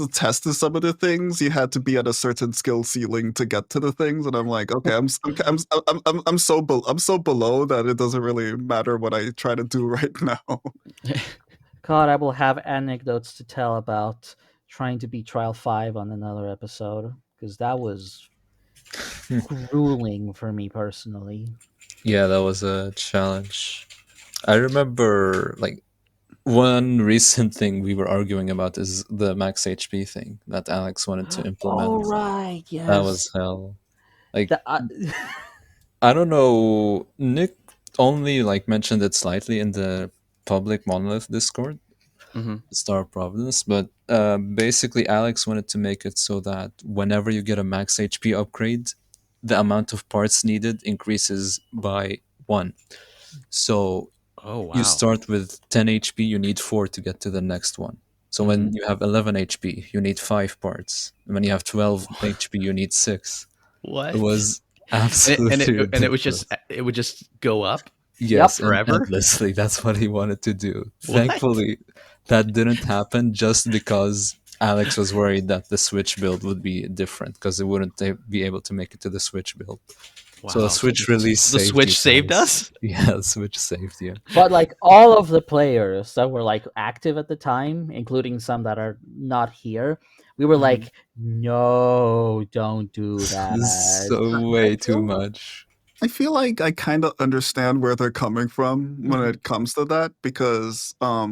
some of the things, you had to be at a certain skill ceiling to get to the things, and I'm like, okay, I'm so below that it doesn't really matter what I try to do right now. God, I will have anecdotes to tell about trying to beat Trial 5 on another episode, because that was grueling for me personally. Yeah, that was a challenge. I remember like one recent thing we were arguing about is the max HP thing that Alex wanted to Oh, implement. right, That yes. was hell. Like The, I don't know. Nick only like mentioned it slightly in the public monolith Discord, Mm-hmm. Star of Providence. But basically, Alex wanted to make it so that whenever you get a max HP upgrade, the amount of parts needed increases by 1. So Oh you wow. start with 10 HP, you need 4 to get to the next one. So when you have 11 HP, you need 5 parts. And when you have 12 HP, you need 6. It What? was absolutely And it was just ridiculous. it would just go up Yes, Yep. and forever. endlessly. That's what he wanted to do. What? Thankfully, that didn't happen just because Alex was worried that the Switch build would be different because it wouldn't be able to make it to the Switch build. So the Wow. So Switch release the saved you Switch saved guys. us. Yeah, the Switch saved you. But like all of the players that were like active at the time, including some that are not here, we were Mhm. like, no, don't do that. So I way too feel much. I feel like I kind of understand where they're coming from when Mhm. it comes to that because I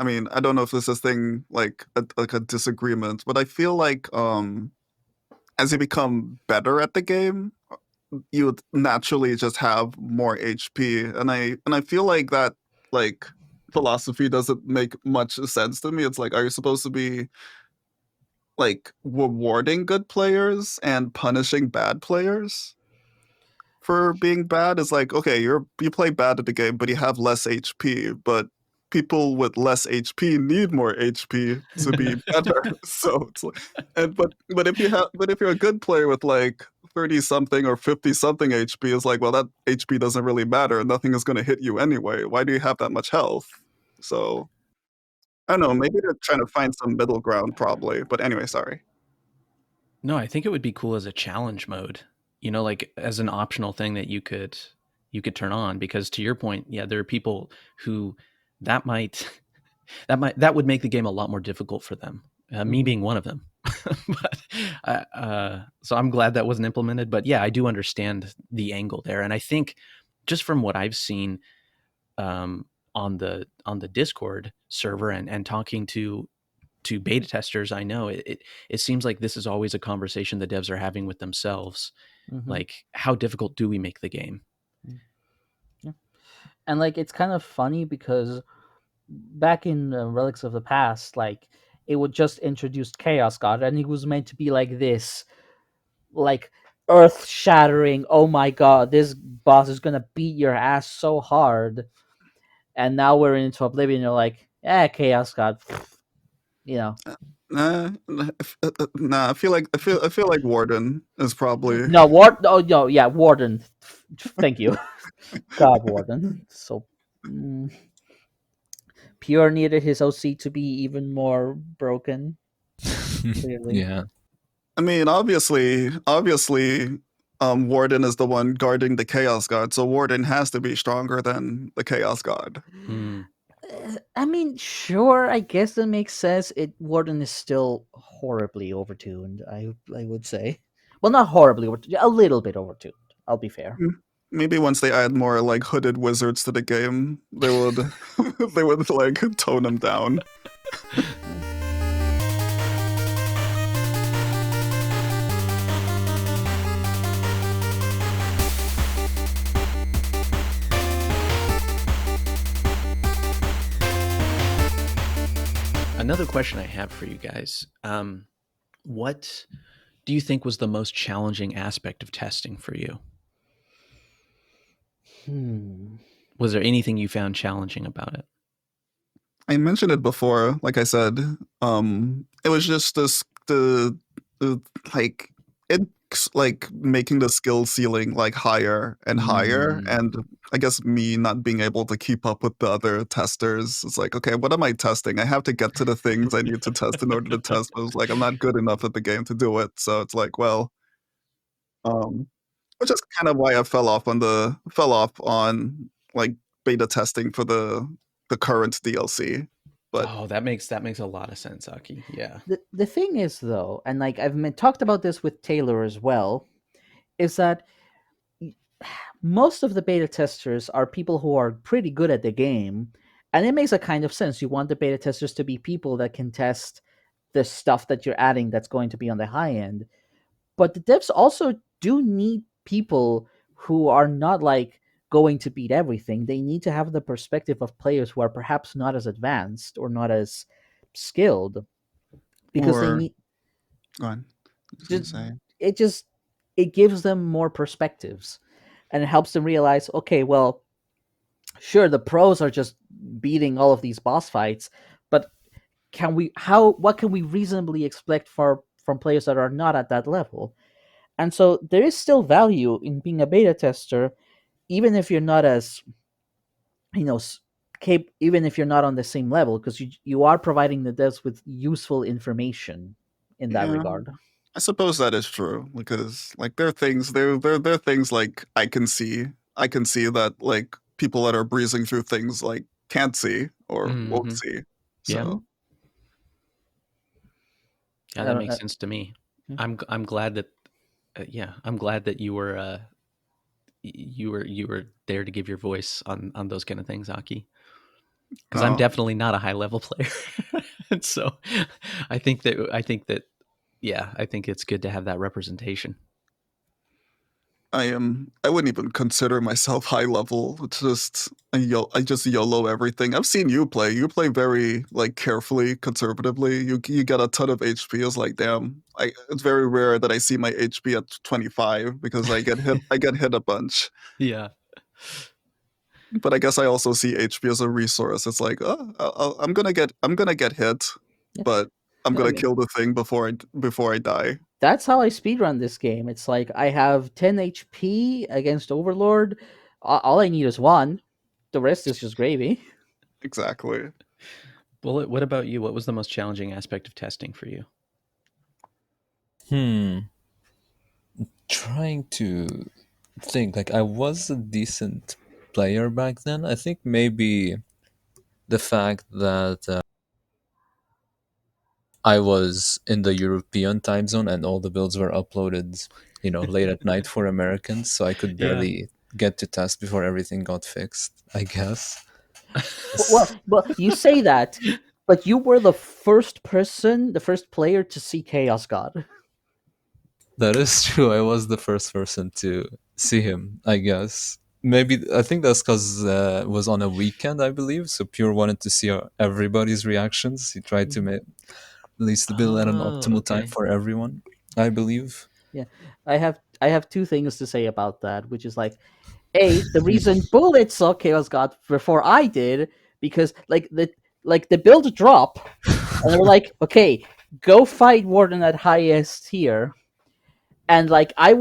mean, I don't know if this is a thing like a disagreement, but I feel like as you become better at the game, you would naturally just have more HP, and I feel like that like philosophy doesn't make much sense to me. It's like, are you supposed to be like rewarding good players and punishing bad players for being bad? Is like, okay, you play bad at the game, but you have less HP, but people with less HP need more HP to be better. So it's like, and but if you're a good player with like 30 something or 50 something HP, it's like, well, that HP doesn't really matter. Nothing is going to hit you anyway. Why do you have that much health? So I don't know. Maybe they're trying to find some middle ground, probably. But anyway, sorry. No, I think it would be cool as a challenge mode. You know, like as an optional thing that you could turn on because to your point, yeah, there are people who that might that would make the game a lot more difficult for them. Me Mhm. being one of them. But so I'm glad that wasn't implemented. But yeah, I do understand the angle there, and I think just from what I've seen on the Discord server and talking to beta testers, I know it seems like this is always a conversation the devs are having with themselves. Mhm. Like, how difficult do we make the game? Yeah. And like it's kind of funny because back in Relics of the Past, like it would just introduce Chaos God, and he was meant to be like this, like earth shattering. Oh my god, this boss is gonna beat your ass so hard. And now we're into Oblivion. You're like, Chaos God, you know. Nah. I feel like Warden is probably. No, Warden. Oh no, yeah, Warden. Thank you, God, Warden. So. Pure needed his OC to be even more broken, clearly. Yeah. I mean, obviously, Warden is the one guarding the Chaos God, so Warden has to be stronger than the Chaos God. Mm. I mean, sure, I guess that makes sense. Warden is still horribly overtuned, I would say. Well, not horribly overtuned, a little bit overtuned. I'll be fair. Maybe once they add more like hooded wizards to the game, they would they would like tone him down. Another question I have for you guys: what do you think was the most challenging aspect of testing for you? Was there anything you found challenging about it? I mentioned it before, like I said, it was just the like it's like making the skill ceiling like higher and higher, Mm. and I guess me not being able to keep up with the other testers. It's like, okay, what am I testing? I have to get to the things I need to test in order to test. But it's like I'm not good enough at the game to do it. So it's like, well, um, which is kind of why I fell off on like beta testing for the current DLC. But Oh, that makes a lot of sense, Aki. Yeah. The thing is, though, and like talked about this with Taylor as well, is that most of the beta testers are people who are pretty good at the game, and it makes a kind of sense. You want the beta testers to be people that can test the stuff that you're adding that's going to be on the high end. But the devs also do need people who are not like going to beat everything. They need to have the perspective of players who are perhaps not as advanced or not as skilled, because they Or need go on. I was gonna just say. it gives them more perspectives, and it helps them realize, okay, well, sure, the pros are just beating all of these boss fights, but what can we reasonably expect from players that are not at that level? And so there is still value in being a beta tester, even if you're not as, you know, even if you're not on the same level, because you are providing the devs with useful information in that Yeah, regard. I suppose that is true because like there are things there are things like I can see that like people that are breezing through things like can't see or won't Mhm. see. Yeah. So Yeah, I that don't- makes sense to me. yeah. I'm glad that I'm glad that you were you were there to give your voice on those kind of things, Aki. Because I'm no, definitely not a high level player, and so I think that yeah, I think it's good to have that representation. I wouldn't even consider myself high level. It's just I just YOLO everything. I've seen you play. You play very like carefully, conservatively. You get a ton of HP. It's like damn. It's very rare that I see my HP at 25 because I get hit a bunch. Yeah. But I guess I also see HP as a resource. It's like, oh, I'm gonna get hit, Yeah. but I'm Yeah, I gonna mean, kill the thing before I die. that's how I speedrun this game. It's like I have 10 HP against Overlord. All I need is one. The rest is just gravy. Exactly. Bullet, what about you? What was the most challenging aspect of testing for you? Trying to think. Like, I was a decent player back then. I think maybe the fact that I was in the European time zone and all the builds were uploaded, late at night for Americans, so I could Yeah. barely get to test before everything got fixed, I guess. Well, you say that, but you were the first player to see Chaos God. That is true. I was the first person to see him, I guess. Maybe I think that's because it was on a weekend, I believe. So Pure wanted to see everybody's reactions. He tried to release the build at an Oh, optimal time okay. for everyone, I believe. Yeah, I have two things to say about that, which is like, the reason Bullet saw Chaos God before I did, because the build drop, and they were like, okay, go fight Warden at highest tier, and like I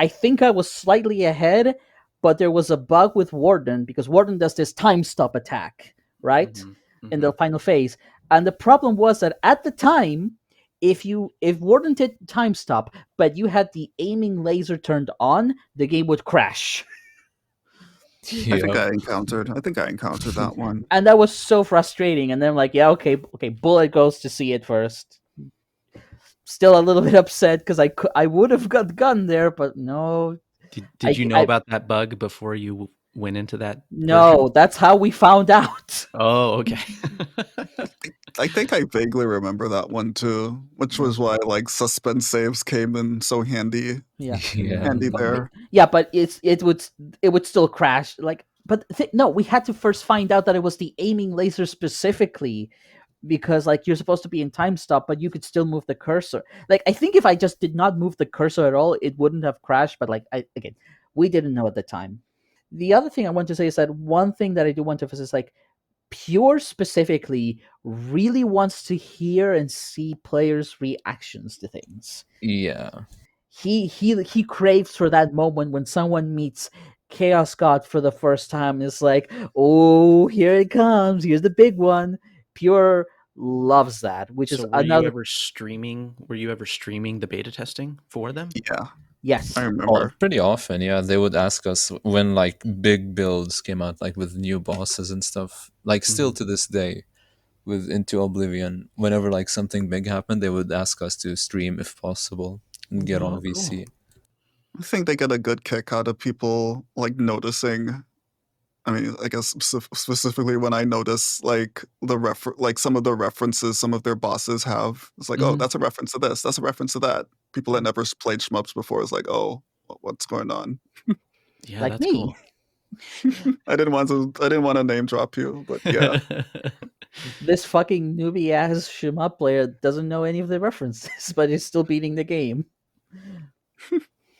think I was slightly ahead, but there was a bug with Warden because Warden does this time stop attack, right, in the final phase, and the problem was that at the time, if Warden did time stop, but you had the aiming laser turned on, the game would crash. Yeah. I think I encountered that one. And that was so frustrating. And then I'm like, yeah, okay, Bullet goes to see it first. Still a little bit upset because I would have got there, but no. Did you know about that bug before you went into that version? No, that's how we found out. Oh, okay. I think I vaguely remember that one too, which was why like suspense saves came in so handy Yeah, Yeah. there. yeah, but it would still crash. Like, but no, we had to first find out that it was the aiming laser specifically, because like you're supposed to be in time stop, but you could still move the cursor. Like, I think if I just did not move the cursor at all, it wouldn't have crashed. But like, again, we didn't know at the time. The other thing I want to say is that one thing that I do want to emphasize is like, Pure specifically really wants to hear and see players' reactions to things. Yeah. He craves for that moment when someone meets Chaos God for the first time and is like, oh, here it comes, here's the big one. Pure loves that, which So is another. were you ever streaming the beta testing for them? Yeah, Yes. I Oh, remember. pretty often, yeah. They would ask us when like big builds came out, like with new bosses and stuff. Like still to this day, with Into Oblivion, whenever like something big happened, they would ask us to stream if possible and get on Oh, cool. VC. I think they get a good kick out of people like noticing. I mean, I guess specifically when I notice like like some of the references some of their bosses have. It's like, oh, Mhm. that's a reference to this. That's a reference to that. People that never played shmups before is like, oh, what's going on? Yeah, Like that's me. cool. I didn't want to name drop you, but yeah. This fucking newbie ass shmup player doesn't know any of the references, but is still beating the game.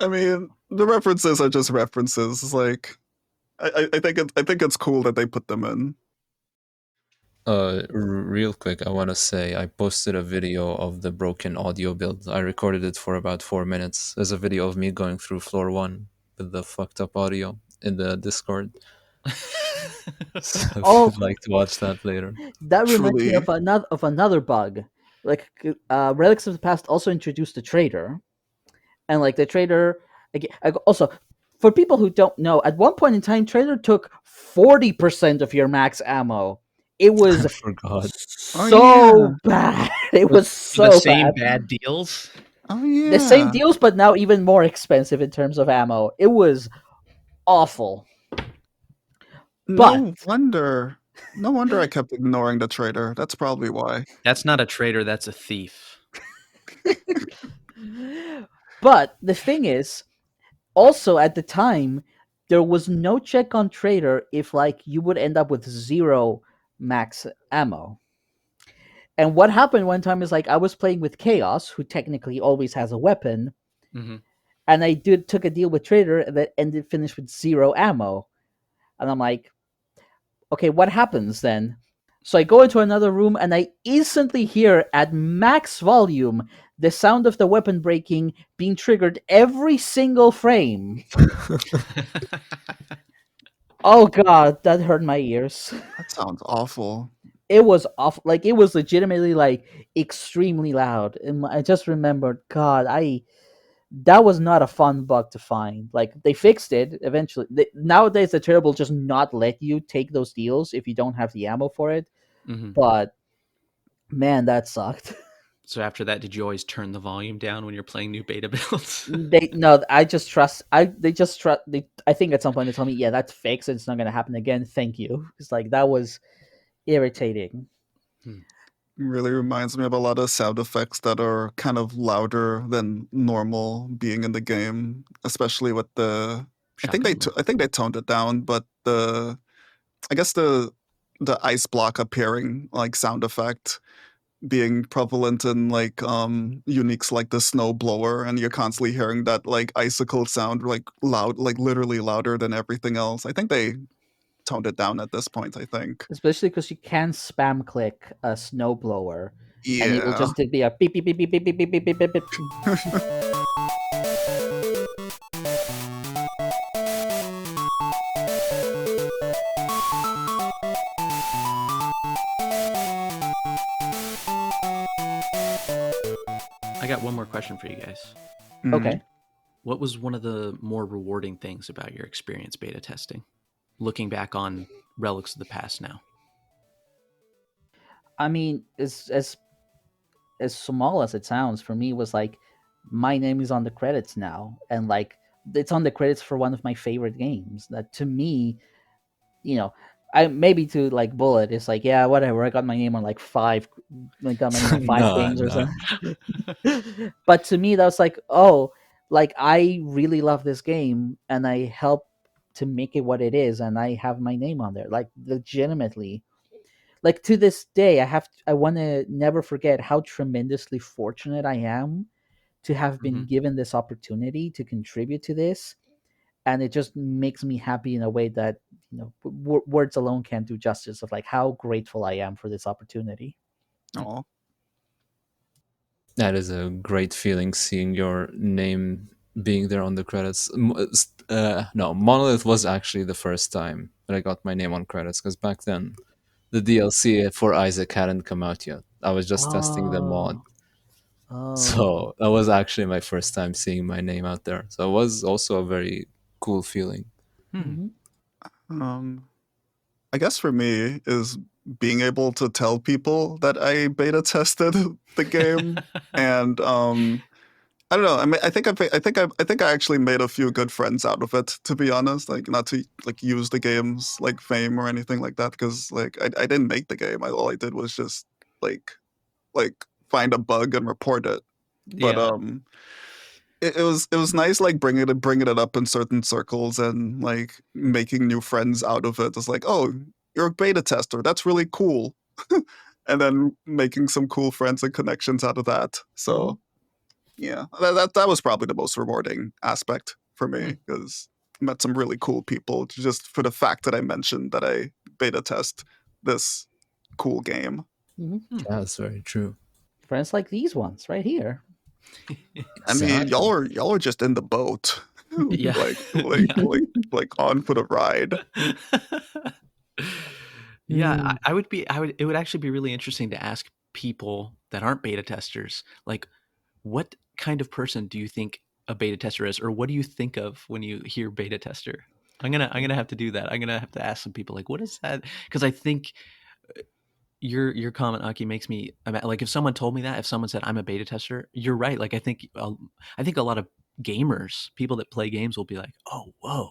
I mean, the references are just references. It's like I think it's cool that they put them in. Real quick, I want to say I posted a video of the broken audio build. I recorded it for about 4 minutes. There's a video of me going through floor 1 with the fucked up audio in the Discord. So if Oh, you'd like to watch that later. that reminds me Truly, of another bug. Like Relics of the Past also introduced a trader, and like the trader again. Also, for people who don't know, at one point in time, trader took 40% of your max ammo. It I was forgot. oh so yeah, bad. It was For the so same bad. bad deals. oh The same yeah. deals, but now even more expensive in terms of ammo. It was awful. But No wonder. No wonder I kept ignoring the trader. That's probably why. That's not a traitor, that's a thief. but the thing is, also at the time, there was no check on trader if like you would end up with 0 max ammo. And what happened one time is like I was playing with Chaos, who technically always has a weapon, Mm-hmm. and I took a deal with trader that ended finished with 0 ammo. And I'm like, okay, what happens then? So I go into another room and I instantly hear at max volume the sound of the weapon breaking being triggered every single frame. Oh god, that hurt my ears. That sounds awful. It was off, like it was legitimately like extremely loud. And I just remembered, God, that was not a fun bug to find. Like they fixed it eventually. Nowadays, the trader will just not let you take those deals if you don't have the ammo for it. Mm-hmm. But man, that sucked. So after that, did you always turn the volume down when you're playing new beta builds? They no, I just trust. They just trust. I think at some point they told me, yeah, that's fixed. It's not going to happen again. Thank you. It's like that was irritating. Really reminds me of a lot of sound effects that are kind of louder than normal being in the game, especially with the. Shotgun. I think they toned it down, but I guess the ice block appearing like sound effect being prevalent in like uniques like the snow blower, and you're constantly hearing that like icicle sound like loud, like literally louder than everything else. I think they toned it down at this point, I think. Especially because you can spam click a snowblower, and it will Yeah. just be a beep beep beep beep beep beep beep beep beep beep. Beep. I got one more question for you guys. Okay. What was one of the more rewarding things about your experience beta testing? Looking back on Relics of the Past now. I mean, as small as it sounds, for me was like my name is on the credits now, and like it's on the credits for one of my favorite games. That to me, you know, I maybe to like Bullet, it's like yeah, whatever. I got my name on like got my name on five Nah, games or nah. something. But to me, that was like, oh, like I really love this game, and I helped to make it what it is, and I have my name on there, like legitimately. Like to this day, I want to never forget how tremendously fortunate I am to have been Mm-hmm. given this opportunity to contribute to this, and it just makes me happy in a way that words alone can't do justice of like how grateful I am for this opportunity. Oh, That is a great feeling seeing your name being there on the credits. No, Monolith was actually the first time that I got my name on credits because back then the DLC for Isaac hadn't come out yet. I was just testing the mod. Oh, oh. So that was actually my first time seeing my name out there. So it was also a very cool feeling. Mhm. um, I guess for me is being able to tell people that I beta tested the game, and I don't know. I mean, I think I actually made a few good friends out of it. To be honest, like not to like use the game's like fame or anything like that, because like I didn't make the game. All I did was just like like find a bug and report it. But Yeah. it was nice, like bringing it up in certain circles and like making new friends out of it. It's like, oh, you're a beta tester. That's really cool. And then making some cool friends and connections out of that. So yeah, that was probably the most rewarding aspect for me because I met some really cool people just for the fact that I mentioned that I beta test this cool game. Hmm. Yeah, that's very true. Friends like these ones right here. I mean, Exactly. y'all are just in the boat, Yeah. like on for the ride. Yeah, Hmm. it would actually be really interesting to ask people that aren't beta testers, like, what kind of person do you think a beta tester is, or what do you think of when you hear beta tester? I'm gonna have to do that. I'm gonna have to ask some people, like, what is that? Because I think your comment, Aki, makes me like, if someone told me that, if someone said I'm a beta tester, you're right. Like, I think a lot of gamers, people that play games, will be like, oh, whoa.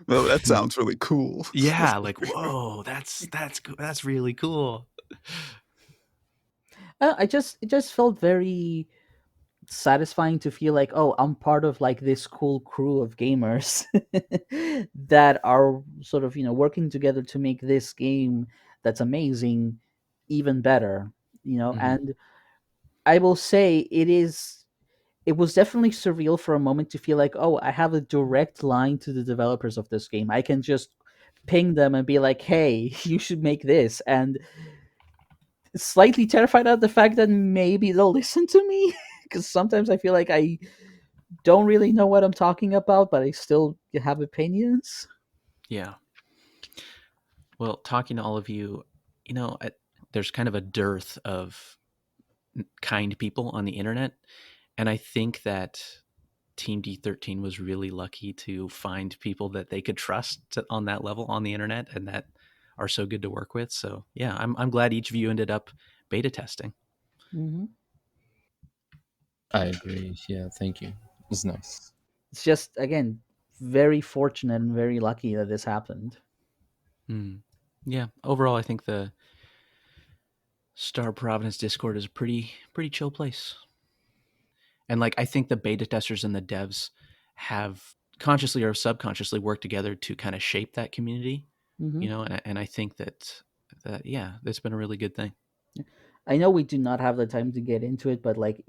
Well, that sounds really cool. Yeah, like, whoa, that's really cool. It just felt very satisfying to feel like, oh, I'm part of like this cool crew of gamers that are sort of, working together to make this game that's amazing even better, Mhm. and I will say it was definitely surreal for a moment to feel like, oh, I have a direct line to the developers of this game. I can just ping them and be like, hey, you should make this, and slightly terrified at the fact that maybe they'll listen to me because sometimes I feel like I don't really know what I'm talking about, but I still have opinions. Yeah. Well, talking to all of you, there's kind of a dearth of kind people on the internet, and I think that Team D13 was really lucky to find people that they could trust on that level on the internet, and that are so good to work with. So yeah, I'm glad each of you ended up beta testing. Hmm. I agree. Yeah, thank you. It's nice. It's just, again, very fortunate and very lucky that this happened. Mm. Yeah, overall, I think the Star of Providence Discord is a pretty chill place. And like, I think the beta testers and the devs have consciously or subconsciously worked together to kind of shape that community, Hmm. and I think that yeah, that's been a really good thing. I know we do not have the time to get into it, but like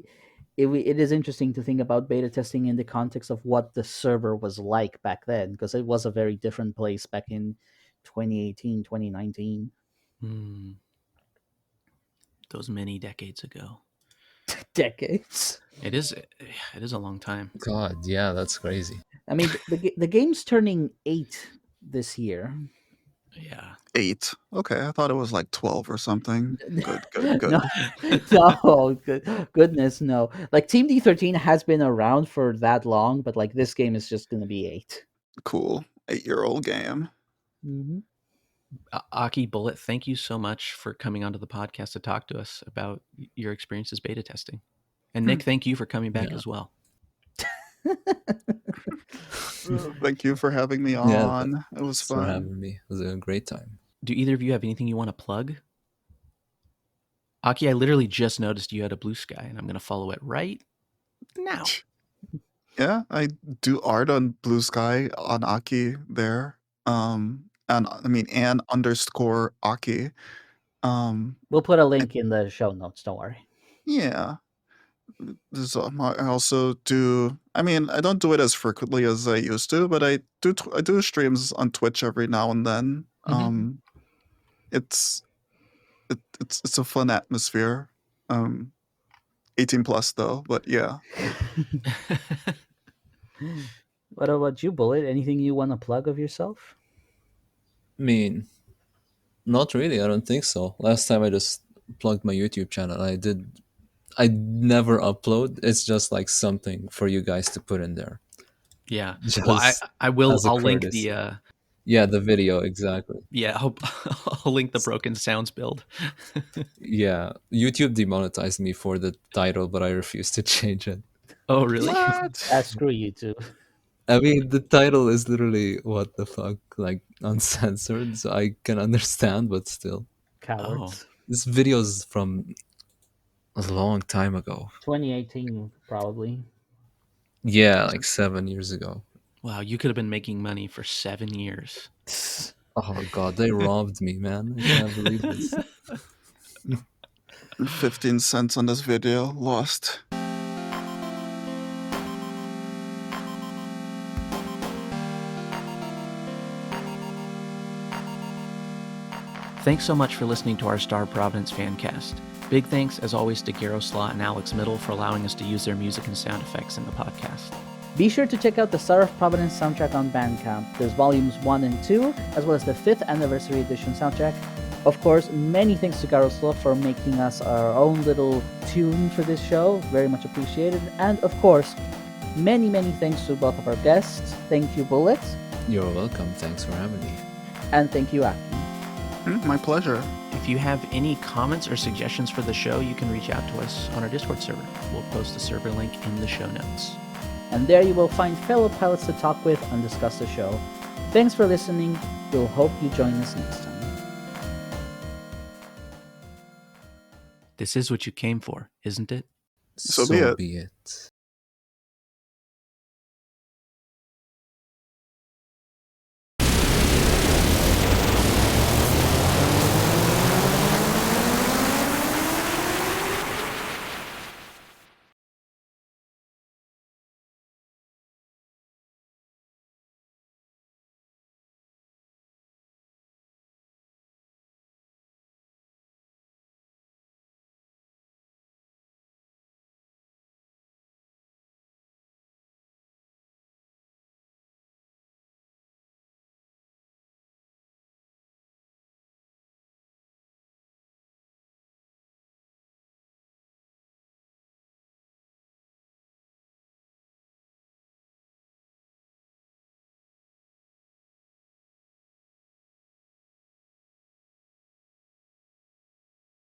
it is interesting to think about beta testing in the context of what the server was like back then, because it was a very different place back in 2018, 2019. Mm, those many decades ago. Decades. It is a long time. God, yeah, that's crazy. I mean, the game's turning 8 this year. Yeah. 8. Okay, I thought it was like 12 or something. Good, good, No, good. no, goodness, no. Like Team D13 has been around for that long, but like this game is just gonna be 8. Cool. 8-year-old game. Mm-hmm. Aki Bullet, thank you so much for coming onto the podcast to talk to us about your experiences beta testing. And Nick, thank you for coming back Yeah. as well. Thank you for having me Yeah, on. It was thanks for fun. having me. It was a great time. Do either of you have anything you want to plug? Aki, I literally just noticed you had a Blue Sky, and I'm going to follow it right now. Yeah, I do art on Blue Sky on Aki there. And I mean, and underscore Aki. We'll put a And link in the show notes. Don't worry. yeah, I also do. I mean, I don't do it as frequently as I used to, but I do streams on Twitch every now and then. Mhm. It's it's a fun atmosphere. 18 plus though, but yeah. What about you, Bullet? Anything you want to plug of yourself? I mean, not really. I don't think so. Last time I just plugged my YouTube channel. I never upload. It's just like something for you guys to put in there, Yeah. Well, just as a I'll link the courtesy. Yeah, the video exactly. yeah, I'll link the broken sounds build. Yeah, YouTube demonetized me for the title, but I refused to change it. Oh, really? What? Screw you too, I mean, the title is literally what the fuck, like uncensored, so I can understand, but still, Oh. cowards. this video is from a long time ago. 2018, probably. Yeah, like 7 years ago. Wow, you could have been making money for 7 years. Oh god, they robbed me, man. I can't believe this. 15 cents on this video, lost. Thanks so much for listening to our Star of Providence fancast. Big thanks, as always, to Garoslaw and AlexMdle for allowing us to use their music and sound effects in the podcast. Be sure to check out the Star of Providence soundtrack on Bandcamp. There's volumes 1 and 2, as well as the 5th anniversary edition soundtrack. Of course, many thanks to Garoslaw for making us our own little tune for this show. Very much appreciated. And of course, many thanks to both of our guests. Thank you, Bullet. You're welcome. Thanks for having me. And thank you, Aki. My pleasure. If you have any comments or suggestions for the show, you can reach out to us on our Discord server. We'll post the server link in the show notes. And there you will find fellow pilots to talk with and discuss the show. Thanks for listening. We'll hope you join us next time. This is what you came for, isn't it? So be it. Be it.